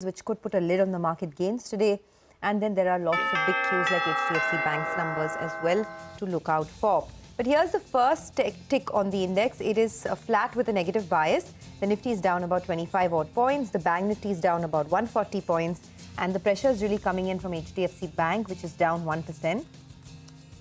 which could put a lid on the market gains today. And then there are lots of big cues like HDFC Bank's numbers as well to look out for. But here's the first tick on the index. It is flat with a negative bias. The Nifty is down about 25 odd points. The Bank Nifty is down about 140 points. And the pressure is really coming in from HDFC Bank, which is down 1%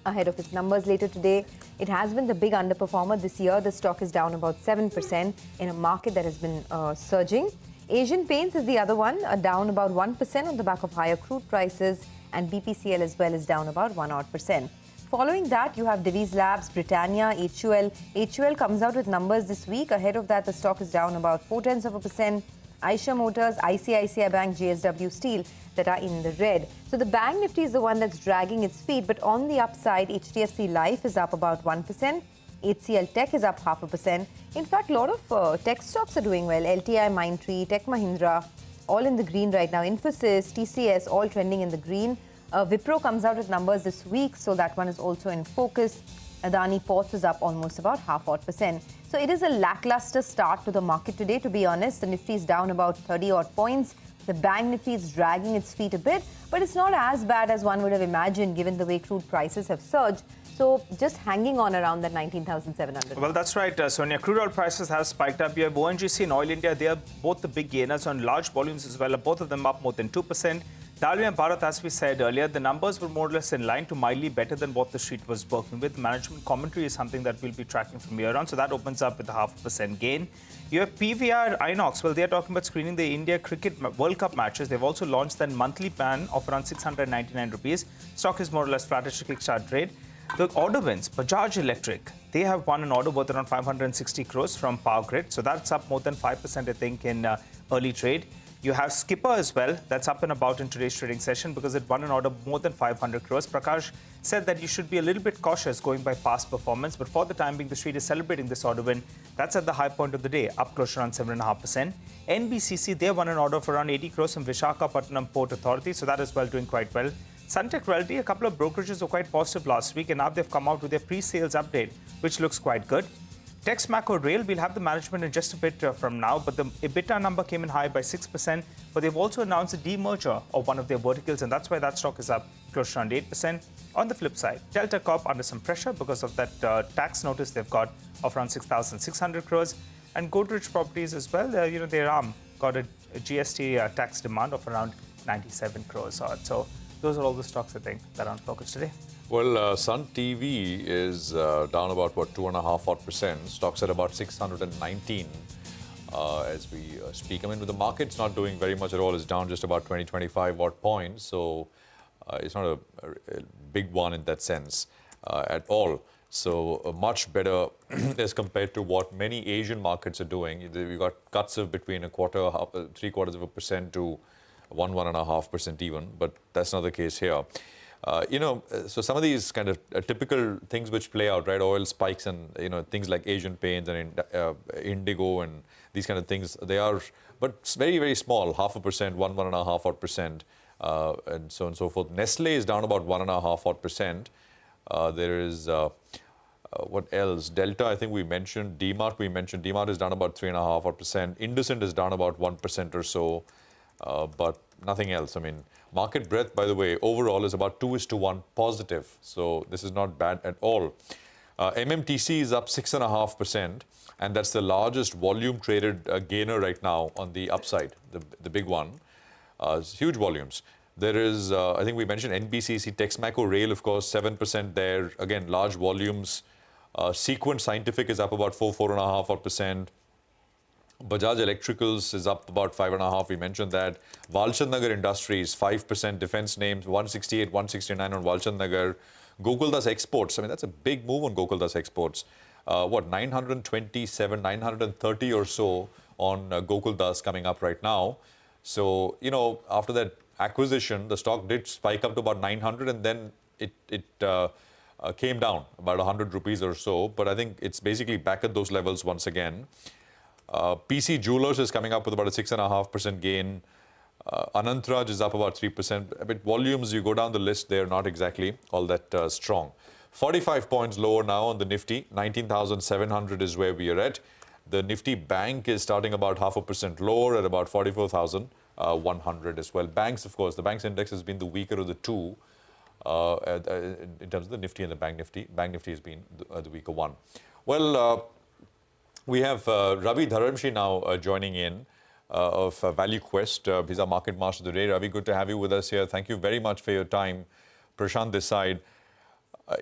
ahead of its numbers later today. It has been the big underperformer this year. The stock is down about 7% in a market that has been surging. Asian Paints is the other one, down about 1% on the back of higher crude prices, and BPCL as well is down about 1%. Following that, you have Divi's Labs, Britannia, HUL. HUL comes out with numbers this week. Ahead of that, the stock is down about 0.4%. Eicher Motors, ICICI Bank, JSW Steel that are in the red. So the Bank Nifty is the one that's dragging its feet, but on the upside, HDFC Life is up about 1%. HCL Tech is up 0.5%. In fact, a lot of tech stocks are doing well. LTI, Mindtree, Tech Mahindra, all in the green right now. Infosys, TCS, all trending in the green. Wipro comes out with numbers this week, so that one is also in focus. Adani Ports is up almost about 0.5%. So it is a lackluster start to the market today, to be honest. The Nifty is down about 30 odd points. The Bank Nifty is dragging its feet a bit, but it's not as bad as one would have imagined given the way crude prices have surged. So just hanging on around that 19,700. Well, that's right, Sonia. Crude oil prices have spiked up. You have ONGC and Oil India. They are both the big gainers on large volumes as well. Both of them up more than 2%. Dalmia and Bharat, as we said earlier, the numbers were more or less in line to mildly better than what the street was working with. Management commentary is something that we'll be tracking from here on. So that opens up with a 0.5% gain. You have PVR Inox. Well, they're talking about screening the India Cricket World Cup matches. They've also launched that monthly plan of around 699 rupees. Stock is more or less flattish to kickstart trade. The order wins, Bajaj Electric, they have won an order worth around 560 crores from Power Grid. So that's up more than 5%, I think, in early trade. You have Skipper as well. That's up and about in today's trading session because it won an order more than 500 crores. Prakash said that you should be a little bit cautious going by past performance. But for the time being, the street is celebrating this order win. That's at the high point of the day, up close to around 7.5%. NBCC, they won an order for around 80 crores from Visakhapatnam Port Authority. So that is well doing quite well. Suntech Realty, a couple of brokerages were quite positive last week, and now they've come out with their pre-sales update, which looks quite good. Tex Macro Rail, we'll have the management in just a bit from now, but the EBITDA number came in high by 6%, but they've also announced a demerger of one of their verticals, and that's why that stock is up close to around 8%. On the flip side, Delta Corp under some pressure because of that tax notice they've got of around 6,600 crores, and Godrej Properties as well, their arm got a GST tax demand of around 97 crores odd. So those are all the stocks, I think, that are on focus today. Well, Sun TV is down about, 2.5%. Stocks at about 619 as we speak. I mean, with the market's not doing very much at all. It's down just about 25 odd points. So it's not a big one in that sense at all. So much better as compared to what many Asian markets are doing. We've got cuts of between 0.75% to 1.5% even, but that's not the case here. So some of these kind of typical things which play out, right? Oil spikes and, things like Asian Paints and Indigo and these kind of things, they are, but it's very, very small, 0.5%, 1.5%, and so on and so forth. Nestle is down about 1.5%. There is, what else? Delta, I think we mentioned. DMart, DMart is down about 3.5%. Indocent is down about 1% or so. But nothing else. I mean, market breadth, by the way, overall is about 2:1 positive. So this is not bad at all. MMTC is up 6.5%, and that's the largest volume traded gainer right now on the upside, the big one. Huge volumes. There is, I think we mentioned NBCC, Texmaco Rail, of course, 7% there. Again, large volumes. Sequent Scientific is up about 4.5%. Bajaj Electricals is up about 5.5%. We mentioned that. Walchand Nagar Industries, 5%. Defense names, 168, 169 on Walchand Nagar. Gokuldas Exports, I mean, that's a big move on Gokuldas Exports. 927, 930 or so on Gokuldas coming up right now. So, after that acquisition, the stock did spike up to about 900 and then it came down about 100 rupees or so. But I think it's basically back at those levels once again. PC Jewelers is coming up with about a 6.5% gain. Anantraj is up about 3%. But volumes, you go down the list, they're not exactly all that strong. 45 points lower now on the Nifty. 19,700 is where we are at. The Nifty Bank is starting about 0.5% lower at about 44,000. 100 as well. Banks, of course, the banks index has been the weaker of the two in terms of the Nifty and the Bank Nifty. Bank Nifty has been the weaker one. Well, we have Ravi Dharamshi now joining in of Value Quest. He's our market master today. Ravi, good to have you with us here. Thank you very much for your time. Prashant this side.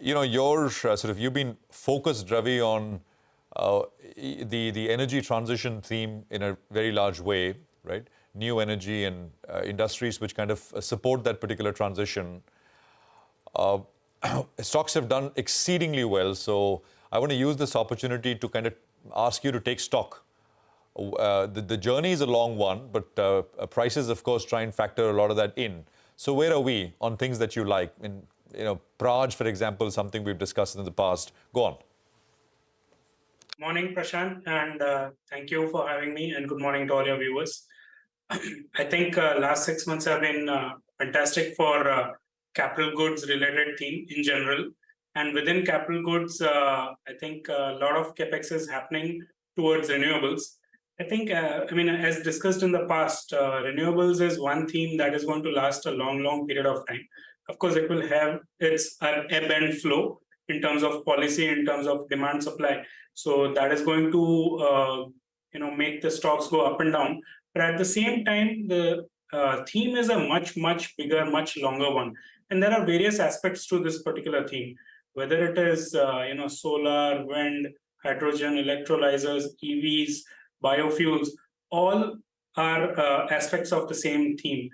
You've been focused, Ravi, on the energy transition theme in a very large way, right? New energy and industries which kind of support that particular transition. Stocks have done exceedingly well, so I want to use this opportunity to kind of ask you to take stock. The journey is a long one, but prices, of course, try and factor a lot of that in. So where are we on things that you like? Praj, for example, something we've discussed in the past. Go on. Morning, Prashant, and thank you for having me, and good morning to all your viewers. I think last 6 months have been fantastic for capital goods related theme in general. And within capital goods, I think a lot of capex is happening towards renewables. I think, as discussed in the past, renewables is one theme that is going to last a long period of time. Of course, it will have its ebb and flow in terms of policy, in terms of demand supply. So that is going to, make the stocks go up and down. But at the same time, the theme is a much bigger, much longer one. And there are various aspects to this particular theme, whether it is, solar, wind, hydrogen, electrolyzers, EVs, biofuels, all are aspects of the same theme.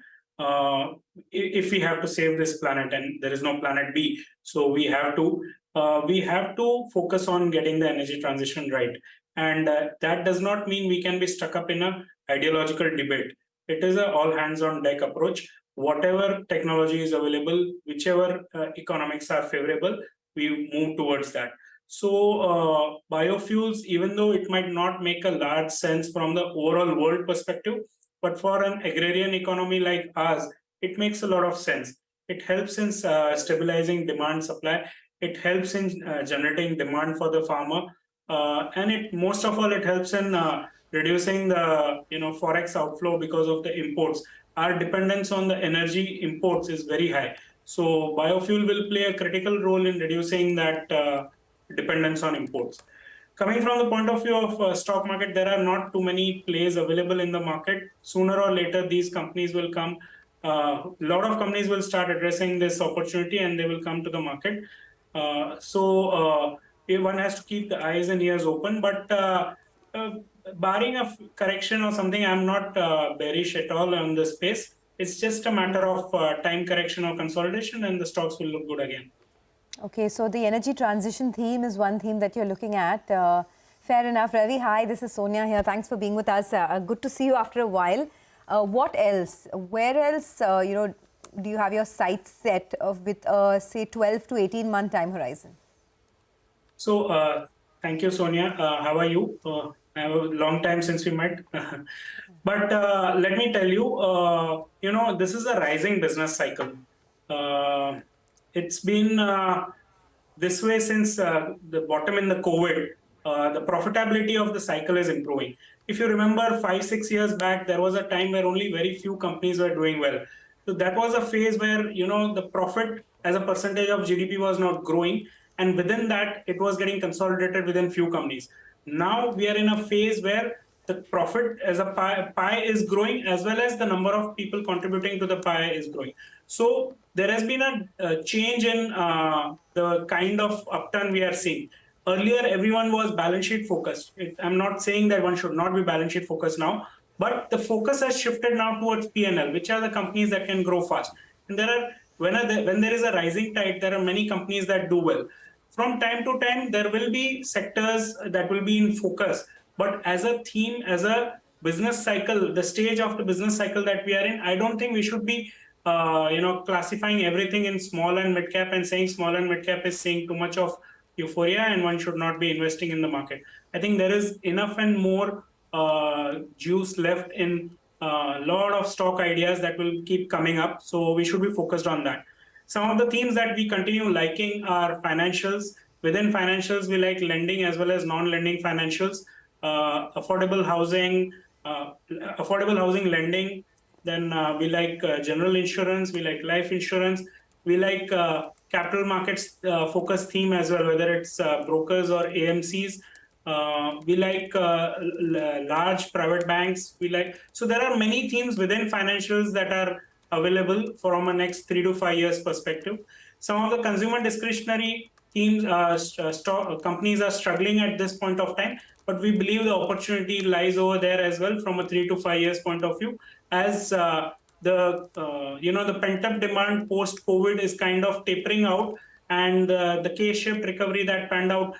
If we have to save this planet, and there is no planet B, so we have to focus on getting the energy transition right. And that does not mean we can be stuck up in a ideological debate. It is a all hands on deck approach. Whatever technology is available, whichever economics are favorable, we move towards that. So biofuels, even though it might not make a large sense from the overall world perspective, but for an agrarian economy like ours, it makes a lot of sense. It helps in stabilizing demand supply. It helps in generating demand for the farmer. And most of all, it helps in reducing the forex outflow because of the imports. Our dependence on the energy imports is very high. So biofuel will play a critical role in reducing that dependence on imports. Coming from the point of view of stock market, there are not too many plays available in the market. Sooner or later, these companies will come. A lot of companies will start addressing this opportunity and they will come to the market. So one has to keep the eyes and ears open. But barring a correction or something, I'm not bearish at all on the space. It's just a matter of time correction or consolidation, and the stocks will look good again. Okay, so the energy transition theme is one theme that you're looking at. Fair enough. Ravi, hi, this is Sonia here. Thanks for being with us. Good to see you after a while. What else? Where else, do you have your sights set with, say, 12 to 18-month time horizon? So, thank you, Sonia. How are you? I have a long time since we met. But let me tell you, this is a rising business cycle. It's been this way since the bottom in the COVID. The profitability of the cycle is improving. If you remember 5-6 years back, there was a time where only very few companies were doing well. So that was a phase where, the profit as a percentage of GDP was not growing. And within that, it was getting consolidated within few companies. Now we are in a phase where the profit as a pie is growing, as well as the number of people contributing to the pie is growing. So there has been a change in the kind of upturn we are seeing. Earlier, everyone was balance sheet focused. I'm not saying that one should not be balance sheet focused now, but the focus has shifted now towards P&L, which are the companies that can grow fast. And when there is a rising tide, there are many companies that do well. From time to time, there will be sectors that will be in focus. But as a theme, as a business cycle, the stage of the business cycle that we are in, I don't think we should be classifying everything in small and mid cap and saying small and mid cap is seeing too much of euphoria and one should not be investing in the market. I think there is enough and more juice left in a lot of stock ideas that will keep coming up. So we should be focused on that. Some of the themes that we continue liking are financials. Within financials, we like lending as well as non-lending financials, affordable housing lending, Then we like general insurance, we like life insurance, we like capital markets focus theme as well, whether it's brokers or AMCs. We like large private banks. So there are many themes within financials that are available from a next 3 to 5 years perspective. Some of the consumer discretionary themes, companies are struggling at this point of time, but we believe the opportunity lies over there as well from a 3 to 5 years point of view, as the pent up demand post COVID is kind of tapering out, and the K-shaped recovery that panned out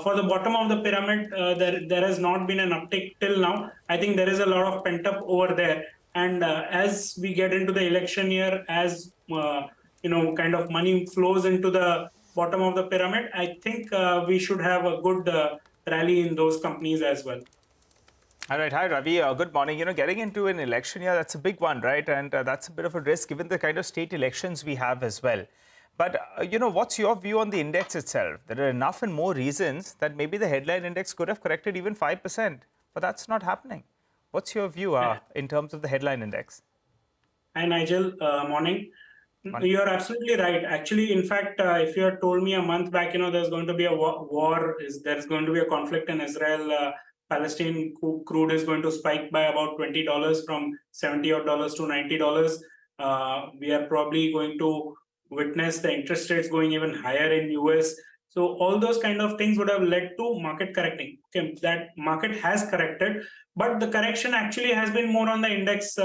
for the bottom of the pyramid, there has not been an uptick till now. I think there is a lot of pent up over there, and as we get into the election year, as kind of money flows into the bottom of the pyramid, I think we should have a good rally in those companies as well. All right. Hi, Ravi. Good morning. Getting into an election year, that's a big one, right? And that's a bit of a risk given the kind of state elections we have as well. But, what's your view on the index itself? There are enough and more reasons that maybe the headline index could have corrected even 5%, but that's not happening. What's your view in terms of the headline index? Hi, Nigel. Morning. You're absolutely right. Actually, in fact, if you had told me a month back, there's going to be a war, there's going to be a conflict in Israel, Palestine crude is going to spike by about $20 from $70 to $90. We are probably going to witness the interest rates going even higher in US. So all those kind of things would have led to market correcting. Okay, that market has corrected, but the correction actually has been more on the index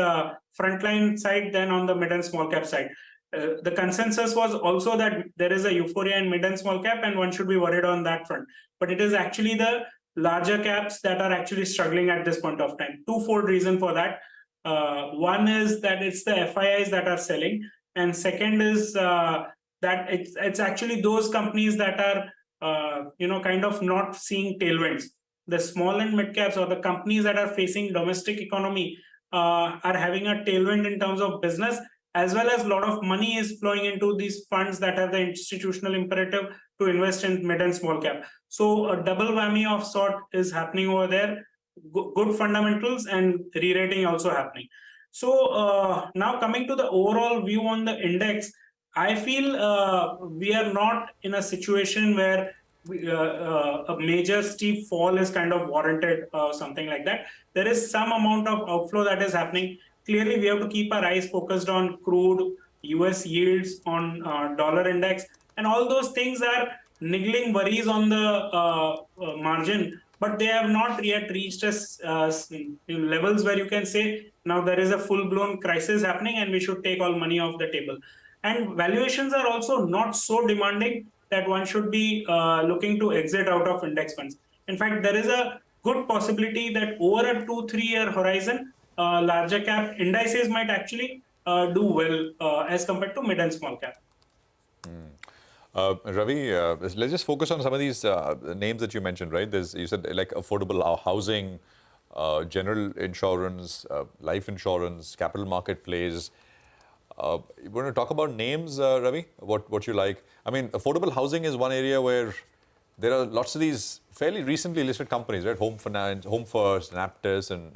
frontline side than on the mid and small cap side. The consensus was also that there is a euphoria in mid and small cap and one should be worried on that front. But it is actually the larger caps that are actually struggling at this point of time. Twofold reason for that. One is that it's the FIIs that are selling. And second is that it's actually those companies that are, kind of not seeing tailwinds. The small and mid caps or the companies that are facing domestic economy are having a tailwind in terms of business, as well as a lot of money is flowing into these funds that have the institutional imperative to invest in mid and small cap. So a double whammy of sort is happening over there. Good fundamentals and re-rating also happening. So now coming to the overall view on the index, I feel we are not in a situation where a major steep fall is kind of warranted or something like that. There is some amount of outflow that is happening. Clearly, we have to keep our eyes focused on crude, US yields, on dollar index, and all those things are niggling worries on the margin, but they have not yet reached us levels where you can say now there is a full-blown crisis happening and we should take all money off the table. And valuations are also not so demanding that one should be looking to exit out of index funds. In fact, there is a good possibility that over a 2-3 year horizon, larger cap indices might actually do well as compared to mid and small cap. Ravi, let's just focus on some of these names that you mentioned, right? You said like affordable housing, general insurance, life insurance, capital market plays. You want to talk about names, Ravi? What you like? I mean, affordable housing is one area where there are lots of these fairly recently listed companies, right? Home First, Naptis, and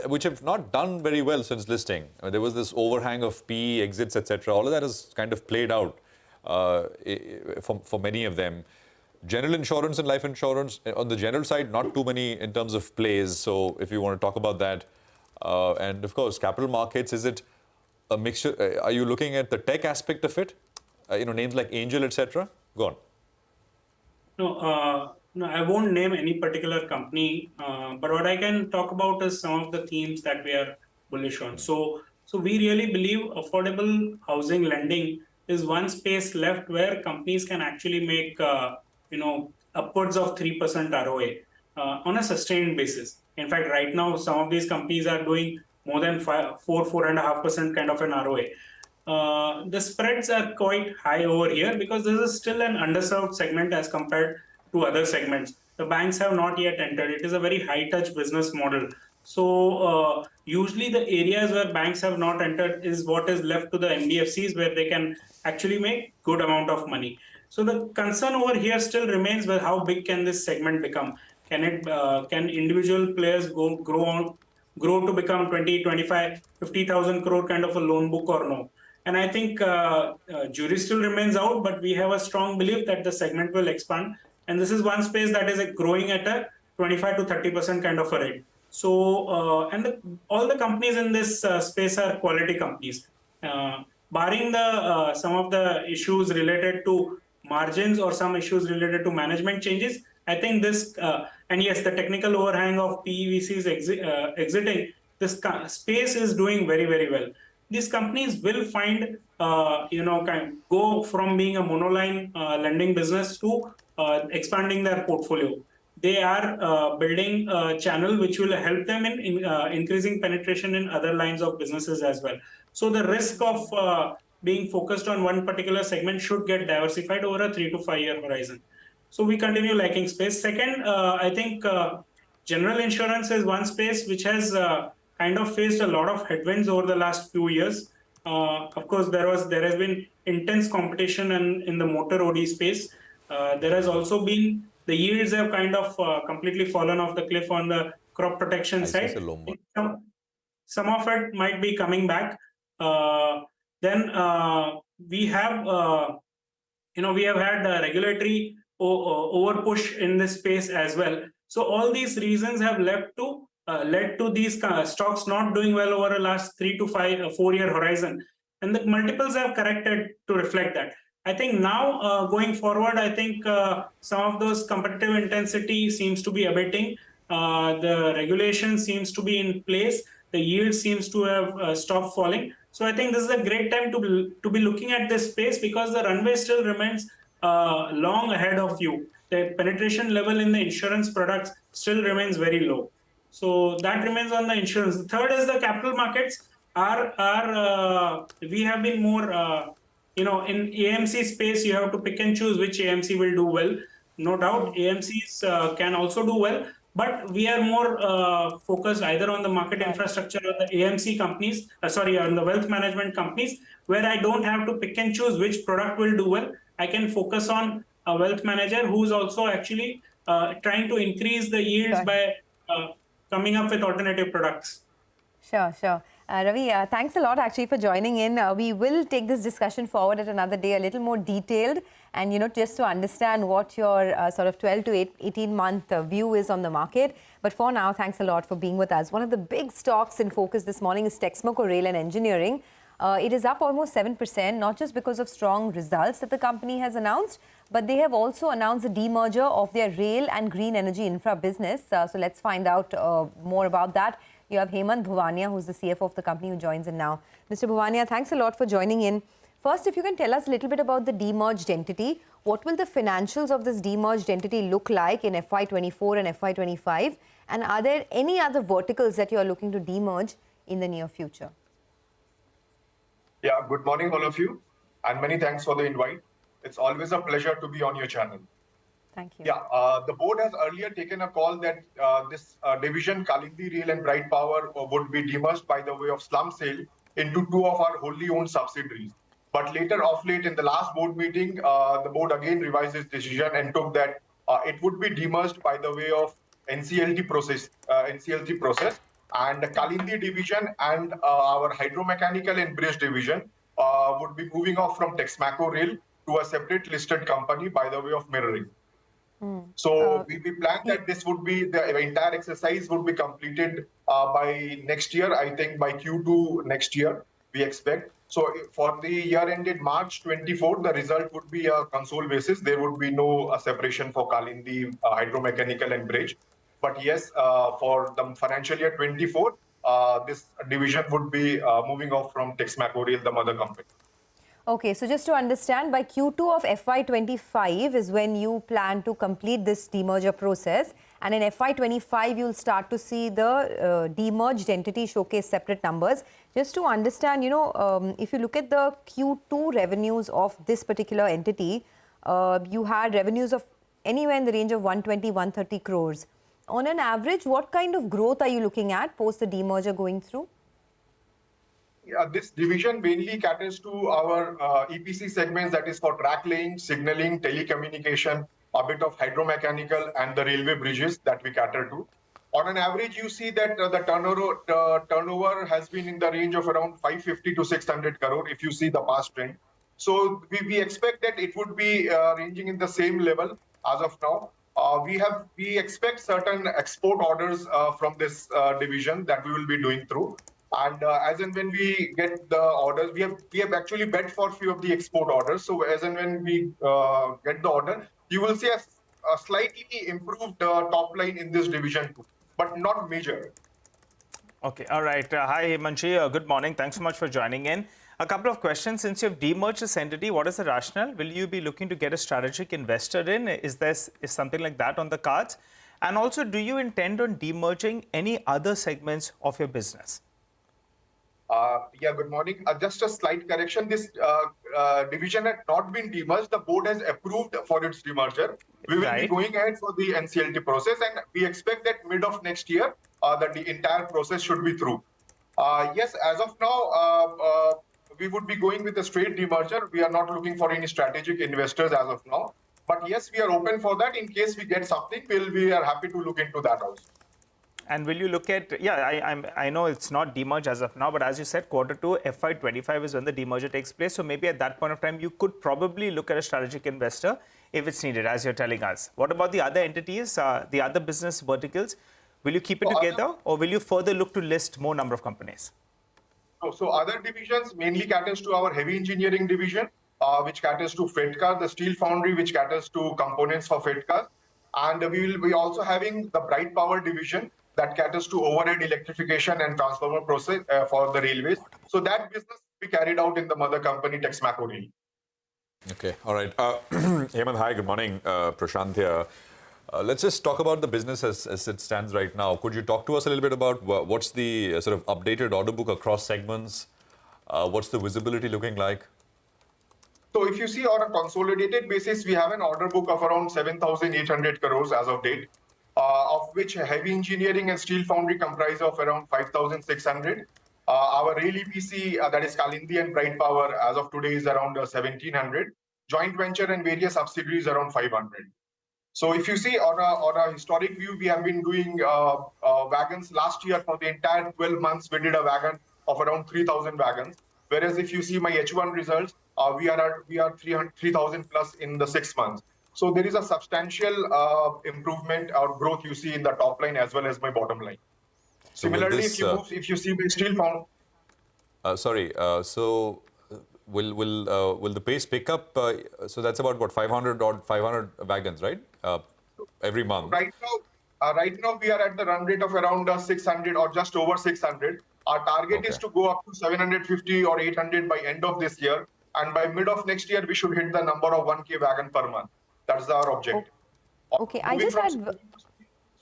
which have not done very well since listing. I mean, there was this overhang of PE exits, etc. All of that has kind of played out for many of them. General insurance and life insurance, on the general side, not too many in terms of plays. So if you want to talk about that. And of course, capital markets, is it a mixture? Are you looking at the tech aspect of it? Names like Angel, etc. Go on. No, I won't name any particular company, but what I can talk about is some of the themes that we are bullish on. So we really believe affordable housing lending is one space left where companies can actually make, upwards of 3% ROA on a sustained basis. In fact, right now, some of these companies are doing more than 4.5% kind of an ROA. The spreads are quite high over here because this is still an underserved segment as compared to other segments. The banks have not yet entered. It is a very high-touch business model. So usually the areas where banks have not entered is what is left to the NBFCs, where they can actually make good amount of money. So the concern over here still remains with how big can this segment become? Can individual players grow grow to become 20, 25, 50,000 crore kind of a loan book or no. And I think jury still remains out, but we have a strong belief that the segment will expand. And this is one space that is growing at a 25 to 30% kind of a rate. So, all the companies in this space are quality companies. Barring the some of the issues related to margins or some issues related to management changes, I think this, and yes, the technical overhang of PEVCs exiting, this space is doing very, very well. These companies will find, go from being a monoline lending business to expanding their portfolio. They are building a channel which will help them in increasing penetration in other lines of businesses as well. So the risk of being focused on one particular segment should get diversified over a 3 to 5 year horizon. So we continue liking space. Second, I think general insurance is one space which has kind of faced a lot of headwinds over the last few years. Of course, there has been intense competition in the motor OD space. There has also been the yields have kind of completely fallen off the cliff on the crop protection side. Some of it might be coming back. Then we have had regulatory over push in this space as well. So all these reasons have led to these stocks not doing well over the last 3 to 4 year horizon, and the multiples have corrected to reflect that. I think now going forward, I think some of those competitive intensity seems to be abating. The regulation seems to be in place. The yield seems to have stopped falling. So I think this is a great time to be looking at this space because the runway still remains long ahead of you. The penetration level in the insurance products still remains very low. So that remains on the insurance. The third is the capital markets we have been more, in AMC space, you have to pick and choose which AMC will do well. No doubt, AMCs can also do well, but we are more focused either on the market infrastructure or the AMC companies, on the wealth management companies, where I don't have to pick and choose which product will do well. I can focus on a wealth manager who's also actually trying to increase the yields by coming up with alternative products. Sure. Ravi, thanks a lot actually for joining in. We will take this discussion forward at another day, a little more detailed, and just to understand what your sort of 12 to 18 month view is on the market. But for now, thanks a lot for being with us. One of the big stocks in focus this morning is Texmaco Rail and Engineering. It is up almost 7%, not just because of strong results that the company has announced, but they have also announced a demerger of their rail and green energy infra business. So let's find out more about that. You have Hemant Bhuvania, who's the CFO of the company, who joins in now. Mr. Bhuvania, thanks a lot for joining in. First, if you can tell us a little bit about the demerged entity. What will the financials of this demerged entity look like in FY24 and FY25? And are there any other verticals that you are looking to demerge in the near future? Yeah, good morning, all of you. And many thanks for the invite. It's always a pleasure to be on your channel. Thank you. Yeah, the board has earlier taken a call that this division, Kalindi Rail and Bright Power, would be demerged by the way of slump sale into two of our wholly owned subsidiaries. But later, of late, in the last board meeting, the board again revised its decision and took that it would be demerged by the way of NCLT process, and the Kalindi division and our hydromechanical and bridge division would be moving off from Texmaco Rail to a separate listed company by the way of mirroring. So we plan that this would be, the entire exercise would be completed by next year. I think by Q2 next year, we expect. So for the year ended March 24, the result would be a console basis. There would be no separation for Kalindi, hydromechanical and bridge. But yes, for the financial year 24, this division would be moving off from Texmaco Rail, the mother company. Okay, so just to understand, by Q2 of FY25 is when you plan to complete this demerger process, and in FY25 you'll start to see the demerged entity showcase separate numbers. Just to understand, if you look at the Q2 revenues of this particular entity, you had revenues of anywhere in the range of 120, 130 crores. On an average, what kind of growth are you looking at post the demerger going through? Yeah, this division mainly caters to our EPC segments, that is for track laying, signaling, telecommunication, a bit of hydromechanical and the railway bridges that we cater to. On an average, you see that the turnover has been in the range of around 550 to 600 crore if you see the past trend. So we expect that it would be ranging in the same level as of now. We expect certain export orders from this division that we will be doing through. And as and when we get the orders, we have actually bet for a few of the export orders. So as and when we get the order, you will see a slightly improved top line in this division too, but not major. Okay, all right. Hi, Himanshi. Good morning. Thanks so much for joining in. A couple of questions. Since you've demerged this entity, what is the rationale? Will you be looking to get a strategic investor in? Is something like that on the cards? And also, do you intend on demerging any other segments of your business? Yeah, good morning. Just a slight correction. This division had not been demerged. The board has approved for its demerger. We will be going ahead for the NCLT process, and we expect that mid of next year, that the entire process should be through. Yes, as of now, we would be going with a straight demerger. We are not looking for any strategic investors as of now. But yes, we are open for that. In case we get something, we are happy to look into that also. And will you look at, I know it's not demerge as of now, but as you said, Q2 FY25 is when the demerger takes place. So maybe at that point of time, you could probably look at a strategic investor if it's needed, as you're telling us. What about the other entities, the other business verticals? Will you keep it together, or will you further look to list more number of companies? So other divisions mainly caters to our heavy engineering division, which caters to Fedcar, the steel foundry, which caters to components for Fedcar. And we will be also having the bright power division that caters to overhead electrification and transformer process for the railways. So that business will be carried out in the mother company, Texmaco Rail. Okay, all right. Hemant, hi, good morning. Prashant here. Let's just talk about the business as it stands right now. Could you talk to us a little bit about what's the sort of updated order book across segments? What's the visibility looking like? So if you see on a consolidated basis, we have an order book of around 7,800 crores as of date, of which heavy engineering and steel foundry comprise of around 5,600. Our rail EPC, that is Kalindi and Bright Power, as of today is around 1,700. Joint venture and various subsidiaries around 500. So if you see on a historic view, we have been doing wagons. Last year for the entire 12 months, we did a wagon of around 3,000 wagons. Whereas if you see my H1 results, we are 3,000 plus in the 6 months. So there is a substantial improvement or growth you see in the top line as well as my bottom line. So similarly, if you see my steel found. Will the pace pick up? So that's about what, 500 wagons, right? Every month. Right now we are at the run rate of around 600 or just over 600. Our target is to go up to 750 or 800 by end of this year, and by mid of next year we should hit the number of 1K wagon per month. That's our objective. Okay, I just had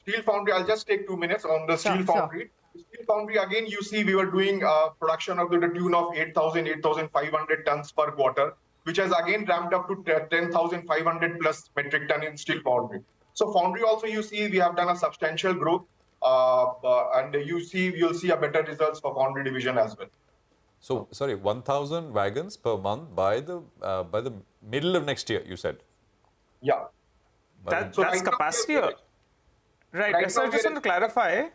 steel foundry. I'll just take 2 minutes on the steel foundry. Sure. Steel foundry, again, you see we were doing production of the tune of 8,500 tons per quarter, which has again ramped up to 10,500 plus metric ton in steel foundry. So foundry also, you see we have done a substantial growth, and you'll see a better results for foundry division as well. So sorry, 1,000 wagons per month by the middle of next year, you said. Yeah. That's capacity. Right. So I just want to clarify.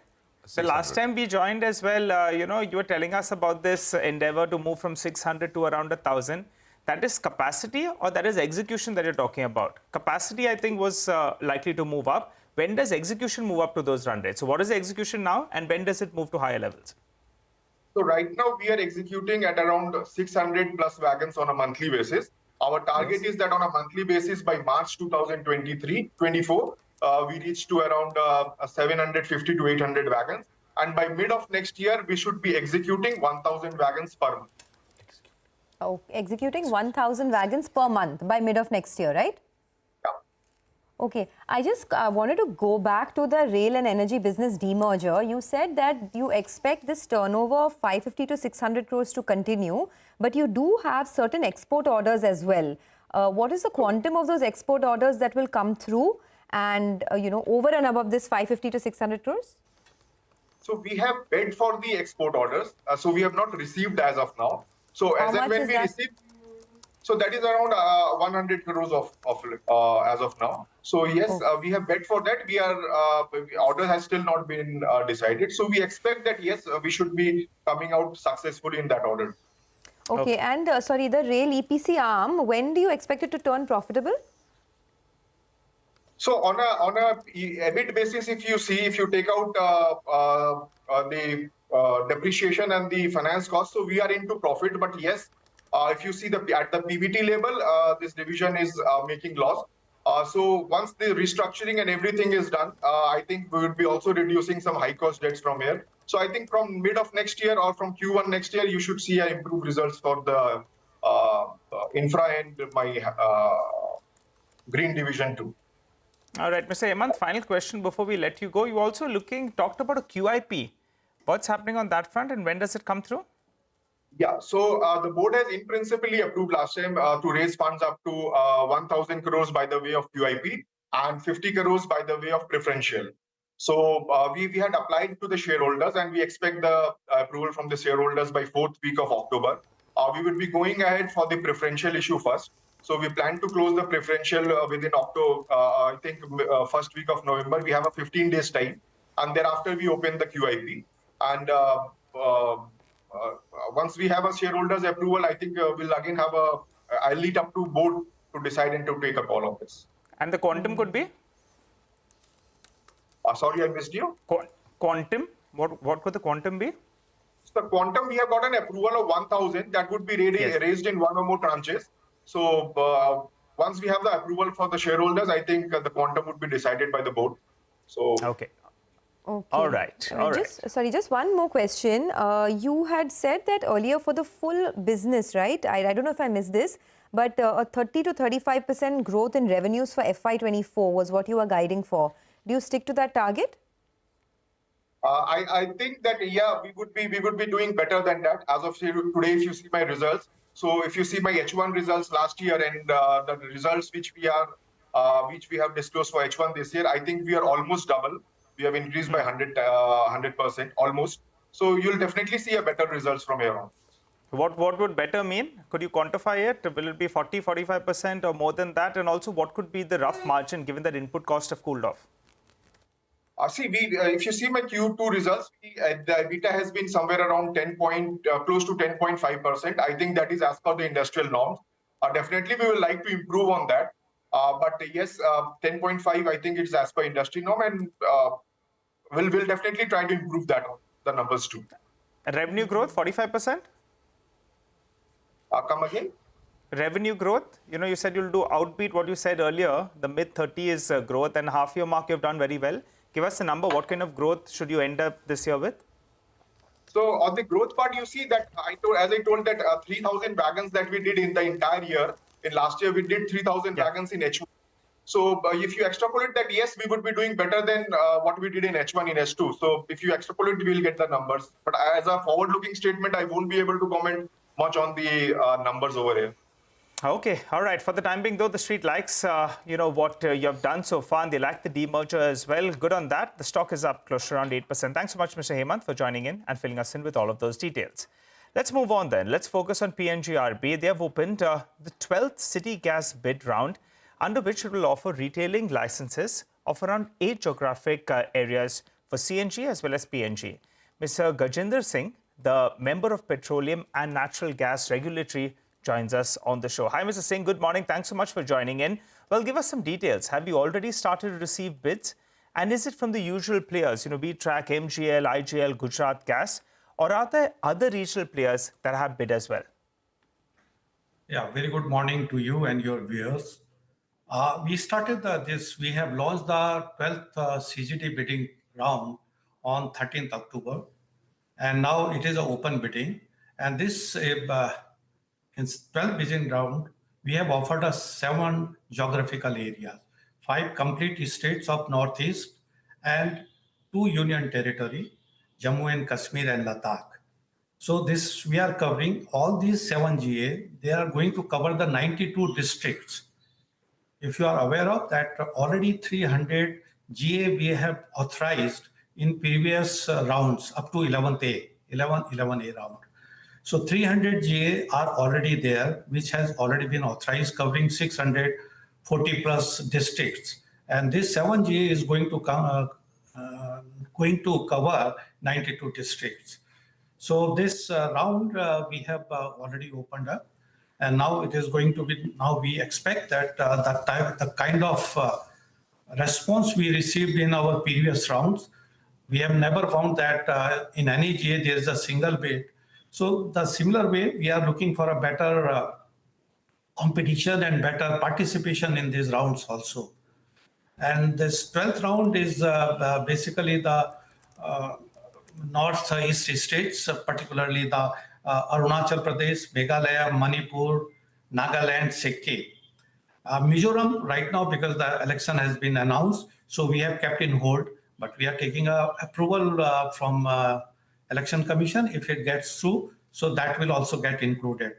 The last time we joined as well, you were telling us about this endeavor to move from 600 to around 1,000. That is capacity, or that is execution that you're talking about? Capacity, I think, was likely to move up. When does execution move up to those run rates? So what is the execution now, and when does it move to higher levels? So right now we are executing at around 600 plus wagons on a monthly basis. Our target is that on a monthly basis by March 2023-24, we reach to around 750 to 800 wagons. And by mid of next year, we should be executing 1,000 wagons per month. Oh, executing 1,000 wagons per month by mid of next year, right? Yeah. Okay, I just wanted to go back to the rail and energy business demerger. You said that you expect this turnover of 550 to 600 crores to continue, but you do have certain export orders as well. What is the quantum of those export orders that will come through, and over and above this 550 to 600 crores? So we have bid for the export orders. So we have not received as of now. So as and when we receive, So that is around 100 crores of as of now. So yes, we have bet for that. We are order has still not been decided. So we expect that yes, we should be coming out successfully in that order. Okay, and sorry, the rail EPC arm, when do you expect it to turn profitable? So on a EBIT basis, if you take out the depreciation and the finance cost, so we are into profit. But yes, if you see at the PBT level, this division is making loss. So once the restructuring and everything is done, I think we will be also reducing some high cost debts from here. So I think from mid of next year or from Q1 next year, you should see improved results for the infra and my green division too. All right, Mr. Hemant, final question before we let you go. You also talked about a QIP. What's happening on that front and when does it come through? Yeah, so the board has in principally approved last time to raise funds up to 1,000 crores by the way of QIP and 50 crores by the way of preferential. So we had applied to the shareholders and we expect the approval from the shareholders by 4th week of October. We will be going ahead for the preferential issue first. So we plan to close the preferential within October, I think first week of November. We have a 15 days time and thereafter we open the QIP. And once we have a shareholders approval, I think we'll again have I'll lead up to board to decide and to take a call on this. And the quantum could be? Sorry, I missed you. Quantum? What could the quantum be? So the quantum, we have got an approval of 1,000 that would be raised in one or more tranches. So once we have the approval for the shareholders, I think the quantum would be decided by the board. So okay. Okay. All right. All right. Just one more question. You had said that earlier for the full business, right? I don't know if I missed this, but a 30 to 35% growth in revenues for FY24 was what you were guiding for. Do you stick to that target? I think that yeah, we would be doing better than that as of today. If you see my results, so if you see my H1 results last year and the results which we have disclosed for H1 this year, I think we are almost double. We have increased by 100% almost. So you'll definitely see a better results from here on. What would better mean? Could you quantify it? Will it be 40, 45% or more than that? And also what could be the rough margin given that input costs have cooled off? If you see my Q2 results, the EBITDA has been somewhere around close to 10.5%. I think that is as per the industrial norms. Definitely we will like to improve on that. But yes, 10.5, I think it's as per industry norm, and we'll definitely try to improve that the numbers too. And revenue growth, 45%? Come again? Revenue growth, you said you'll do outbeat what you said earlier, the mid-30s growth, and half year mark you've done very well. Give us a number. What kind of growth should you end up this year with? So on the growth part, you see that as I told that 3,000 wagons that we did in the entire year. In last year, we did 3,000 wagons in H1. So if you extrapolate that, yes, we would be doing better than what we did in H1 in H2. So if you extrapolate, we'll get the numbers. But as a forward-looking statement, I won't be able to comment much on the numbers over here. Okay. All right. For the time being, though, the street likes, what you have done so far, and they like the demerger as well. Good on that. The stock is up close to around 8%. Thanks so much, Mr. Hemant, for joining in and filling us in with all of those details. Let's move on then. Let's focus on PNGRB. They have opened the 12th city gas bid round, under which it will offer retailing licenses of around 8 geographic areas for CNG as well as PNG. Mr. Gajinder Singh, the member of Petroleum and Natural Gas Regulatory, joins us on the show. Hi, Mr. Singh. Good morning. Thanks so much for joining in. Well, give us some details. Have you already started to receive bids? And is it from the usual players, BTRAC, MGL, IGL, Gujarat Gas? Or are there other regional players that have bid as well? Yeah, very good morning to you and your viewers. We started we have launched the 12th CGD bidding round on 13th October. And now it is an open bidding. And this in 12th bidding round, we have offered us 7 geographical areas, 5 complete states of Northeast and 2 union territory, Jammu and Kashmir and Ladakh. So we are covering all these 7 GA. They are going to cover the 92 districts. If you are aware of that, already 300 GA we have authorized in previous rounds up to 11A round. So 300 GA are already there, which has already been authorized, covering 640 plus districts. And this 7 GA is going to cover 92 districts. So this round we have already opened up, and now it is going to be. Now we expect that the kind of response we received in our previous rounds, we have never found that in any GA there is a single bid. So the similar way, we are looking for a better competition and better participation in these rounds also. And this 12th round is basically the northeast states, particularly the Arunachal Pradesh, Meghalaya, Manipur, Nagaland, Sikkim. Mizoram right now, because the election has been announced, so we have kept in hold, but we are taking approval from Election Commission if it gets through, so that will also get included.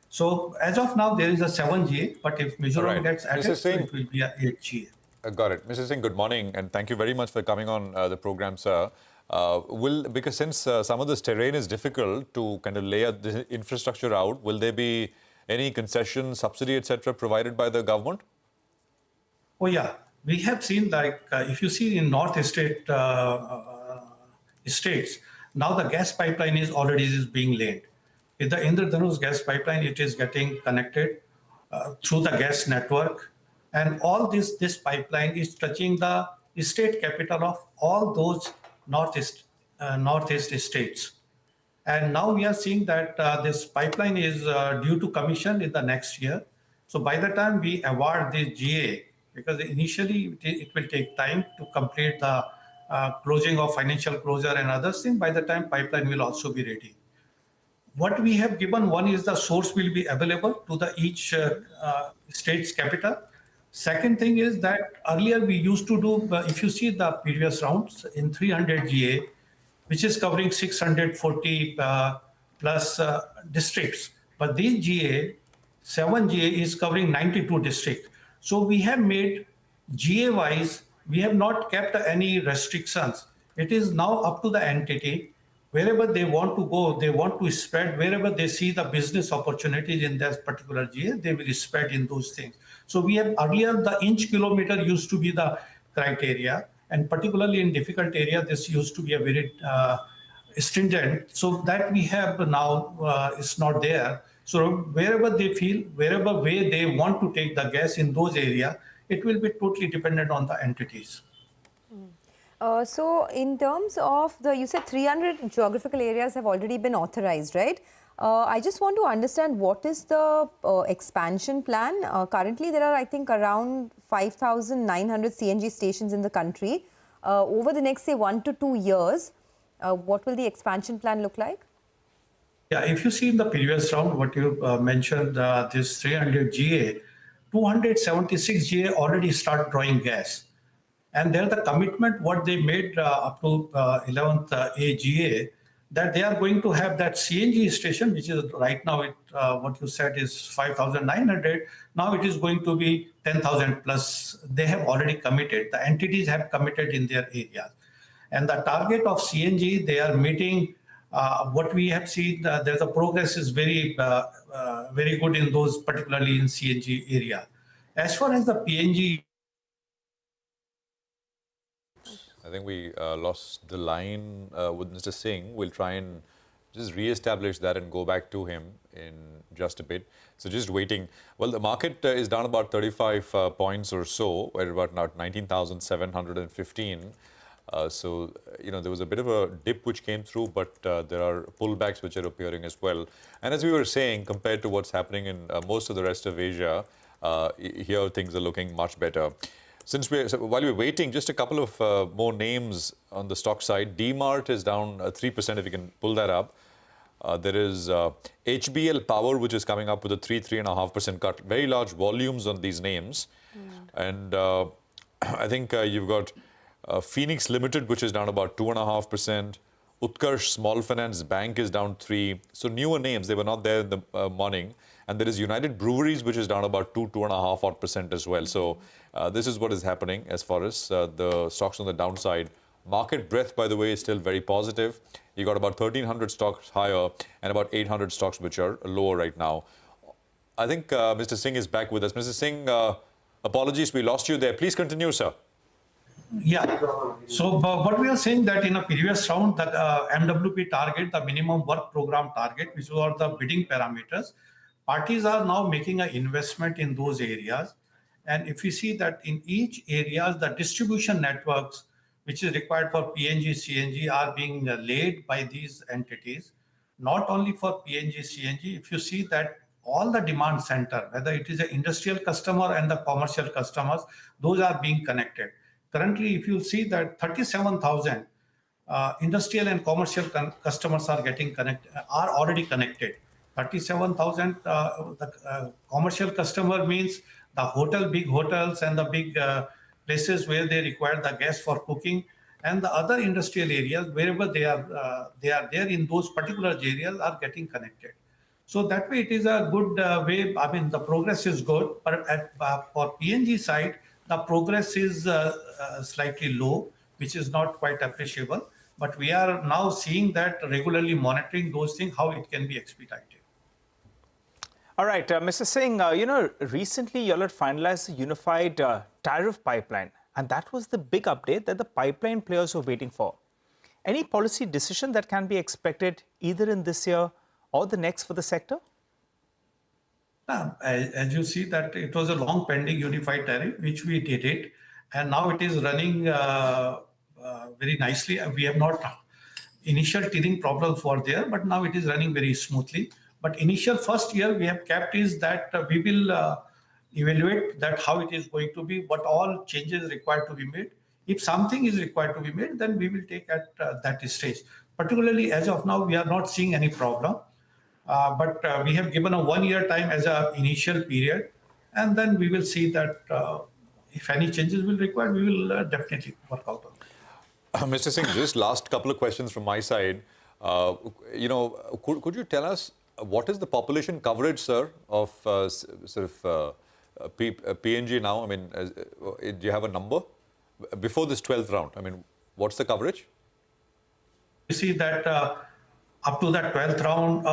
So as of now, there is a 7 GA, but if Mizoram gets added, so it will be a 8 GA. Got it. Mr. Singh, good morning, and thank you very much for coming on the program, sir. Because since some of this terrain is difficult to kind of lay out the infrastructure out, will there be any concession, subsidy, etc., provided by the government? Oh yeah, we have seen like if you see in North states, now the gas pipeline is already being laid. With the Indradhanush gas pipeline, it is getting connected through the gas network, and all this pipeline is touching the state capital of all those northeast states. And now we are seeing that this pipeline is due to commission in the next year. So by the time we award the GA, because initially it will take time to complete the closing of financial closure and other things, by the time pipeline will also be ready. What we have given, one is the source will be available to the each state's capital. Second thing is that earlier we used to do, if you see the previous rounds in 300 GA, which is covering 640 plus districts. But this GA, 7 GA is covering 92 districts. So we have made GA-wise, we have not kept any restrictions. It is now up to the entity. Wherever they want to go, they want to spread. Wherever they see the business opportunities in that particular GA, they will spread in those things. So we have earlier, the inch kilometer used to be the criteria. And particularly in difficult area, this used to be a very stringent. So that we have now is not there. So wherever they feel, wherever way they want to take the gas in those areas, it will be totally dependent on the entities. So in terms of you said 300 geographical areas have already been authorized, right? I just want to understand what is the expansion plan. Currently, there are, I think, around 5,900 CNG stations in the country. Over the next, say, 1 to 2 years, what will the expansion plan look like? Yeah, if you see in the previous round, what you mentioned, this 300 GA, 276 GA already start drawing gas. And there the commitment, what they made up to 11th AGA, that they are going to have that CNG station, which is right now, what you said is 5,900. Now it is going to be 10,000 plus. They have already committed. The entities have committed in their areas. And the target of CNG, they are meeting what we have seen. There's a progress is very good in those, particularly in CNG area. As far as the PNG, I think we lost the line with Mr. Singh. We'll try and just re-establish that and go back to him in just a bit. So just waiting. Well, the market is down about 35 points or so. We're about now 19,715. So, you know, there was a bit of a dip which came through, but there are pullbacks which are appearing as well. And as we were saying, compared to what's happening in most of the rest of Asia, here things are looking much better. While we're waiting, just a couple of more names on the stock side. D-Mart is down 3%, if you can pull that up. There is HBL Power, which is coming up with a 3.5% cut. Very large volumes on these names. And I think you've got Phoenix Limited, which is down about 2.5%. Utkarsh Small Finance Bank is down 3%. So newer names, they were not there in the morning. And there is United Breweries, which is down about 2.5% as well. So this is what is happening as far as the stocks on the downside Market breadth, by the way, is still very positive. You got about 1,300 stocks higher and about 800 stocks which are lower right now. I think Mr. Singh is back with us. Mr. Singh, apologies, we lost you there. Please continue, sir. Yeah. So what we are saying that in a previous round, the MWP target, the minimum work program target, which were the bidding parameters, parties are now making an investment in those areas. And if we see that in each area, the distribution networks, which is required for PNG, CNG, are being laid by these entities. Not only for PNG, CNG, if you see that all the demand center, whether it is an industrial customer and the commercial customers, those are being connected. Currently, if you see that 37,000 industrial and commercial customers are already connected. 37,000 the commercial customer means the big hotels and the big places where they require the gas for cooking, and the other industrial areas wherever they are there in those particular areas are getting connected. So that way it is a good way. I mean, the progress is good, but for PNG side, the progress is slightly low, which is not quite appreciable. But we are now seeing that regularly monitoring those things, how it can be expedited. All right, Mr. Singh, recently you all had finalized the unified tariff pipeline, and that was the big update that the pipeline players were waiting for. Any policy decision that can be expected either in this year or the next for the sector? As you see that it was a long pending unified tariff, which we did it, and now it is running very nicely. We have not, initial teething problems were there, but now it is running very smoothly. But initial first year we have kept is that we will evaluate that how it is going to be, what all changes required to be made. If something is required to be made, then we will take at that stage. Particularly as of now, we are not seeing any problem. But we have given a 1 year time as an initial period, and then we will see that if any changes will require, we will definitely work out on it. Mr. Singh, just last couple of questions from my side. Could you tell us what is the population coverage, sir, of PNG now? I mean, do you have a number? Before this 12th round, I mean, what's the coverage? You see that up to that 12th round,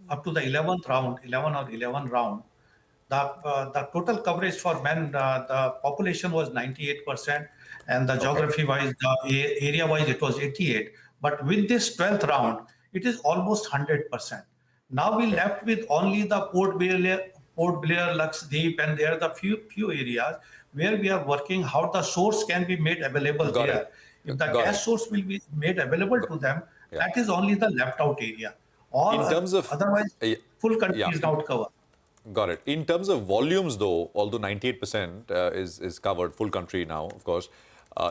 up to the 11th round, 11 round, the total coverage for men, the population was 98%, and the geography-wise, the area-wise, it was 88. But with this 12th round, it is almost 100%. Now we left with only the Port Blair, Laksdeep, and there are the few areas where we are working how the source can be made available there. If the gas source will be made available to them, that is only the left out area. All in terms of otherwise, full country is not covered. Got it. In terms of volumes, though, although 98% is covered, full country now, of course.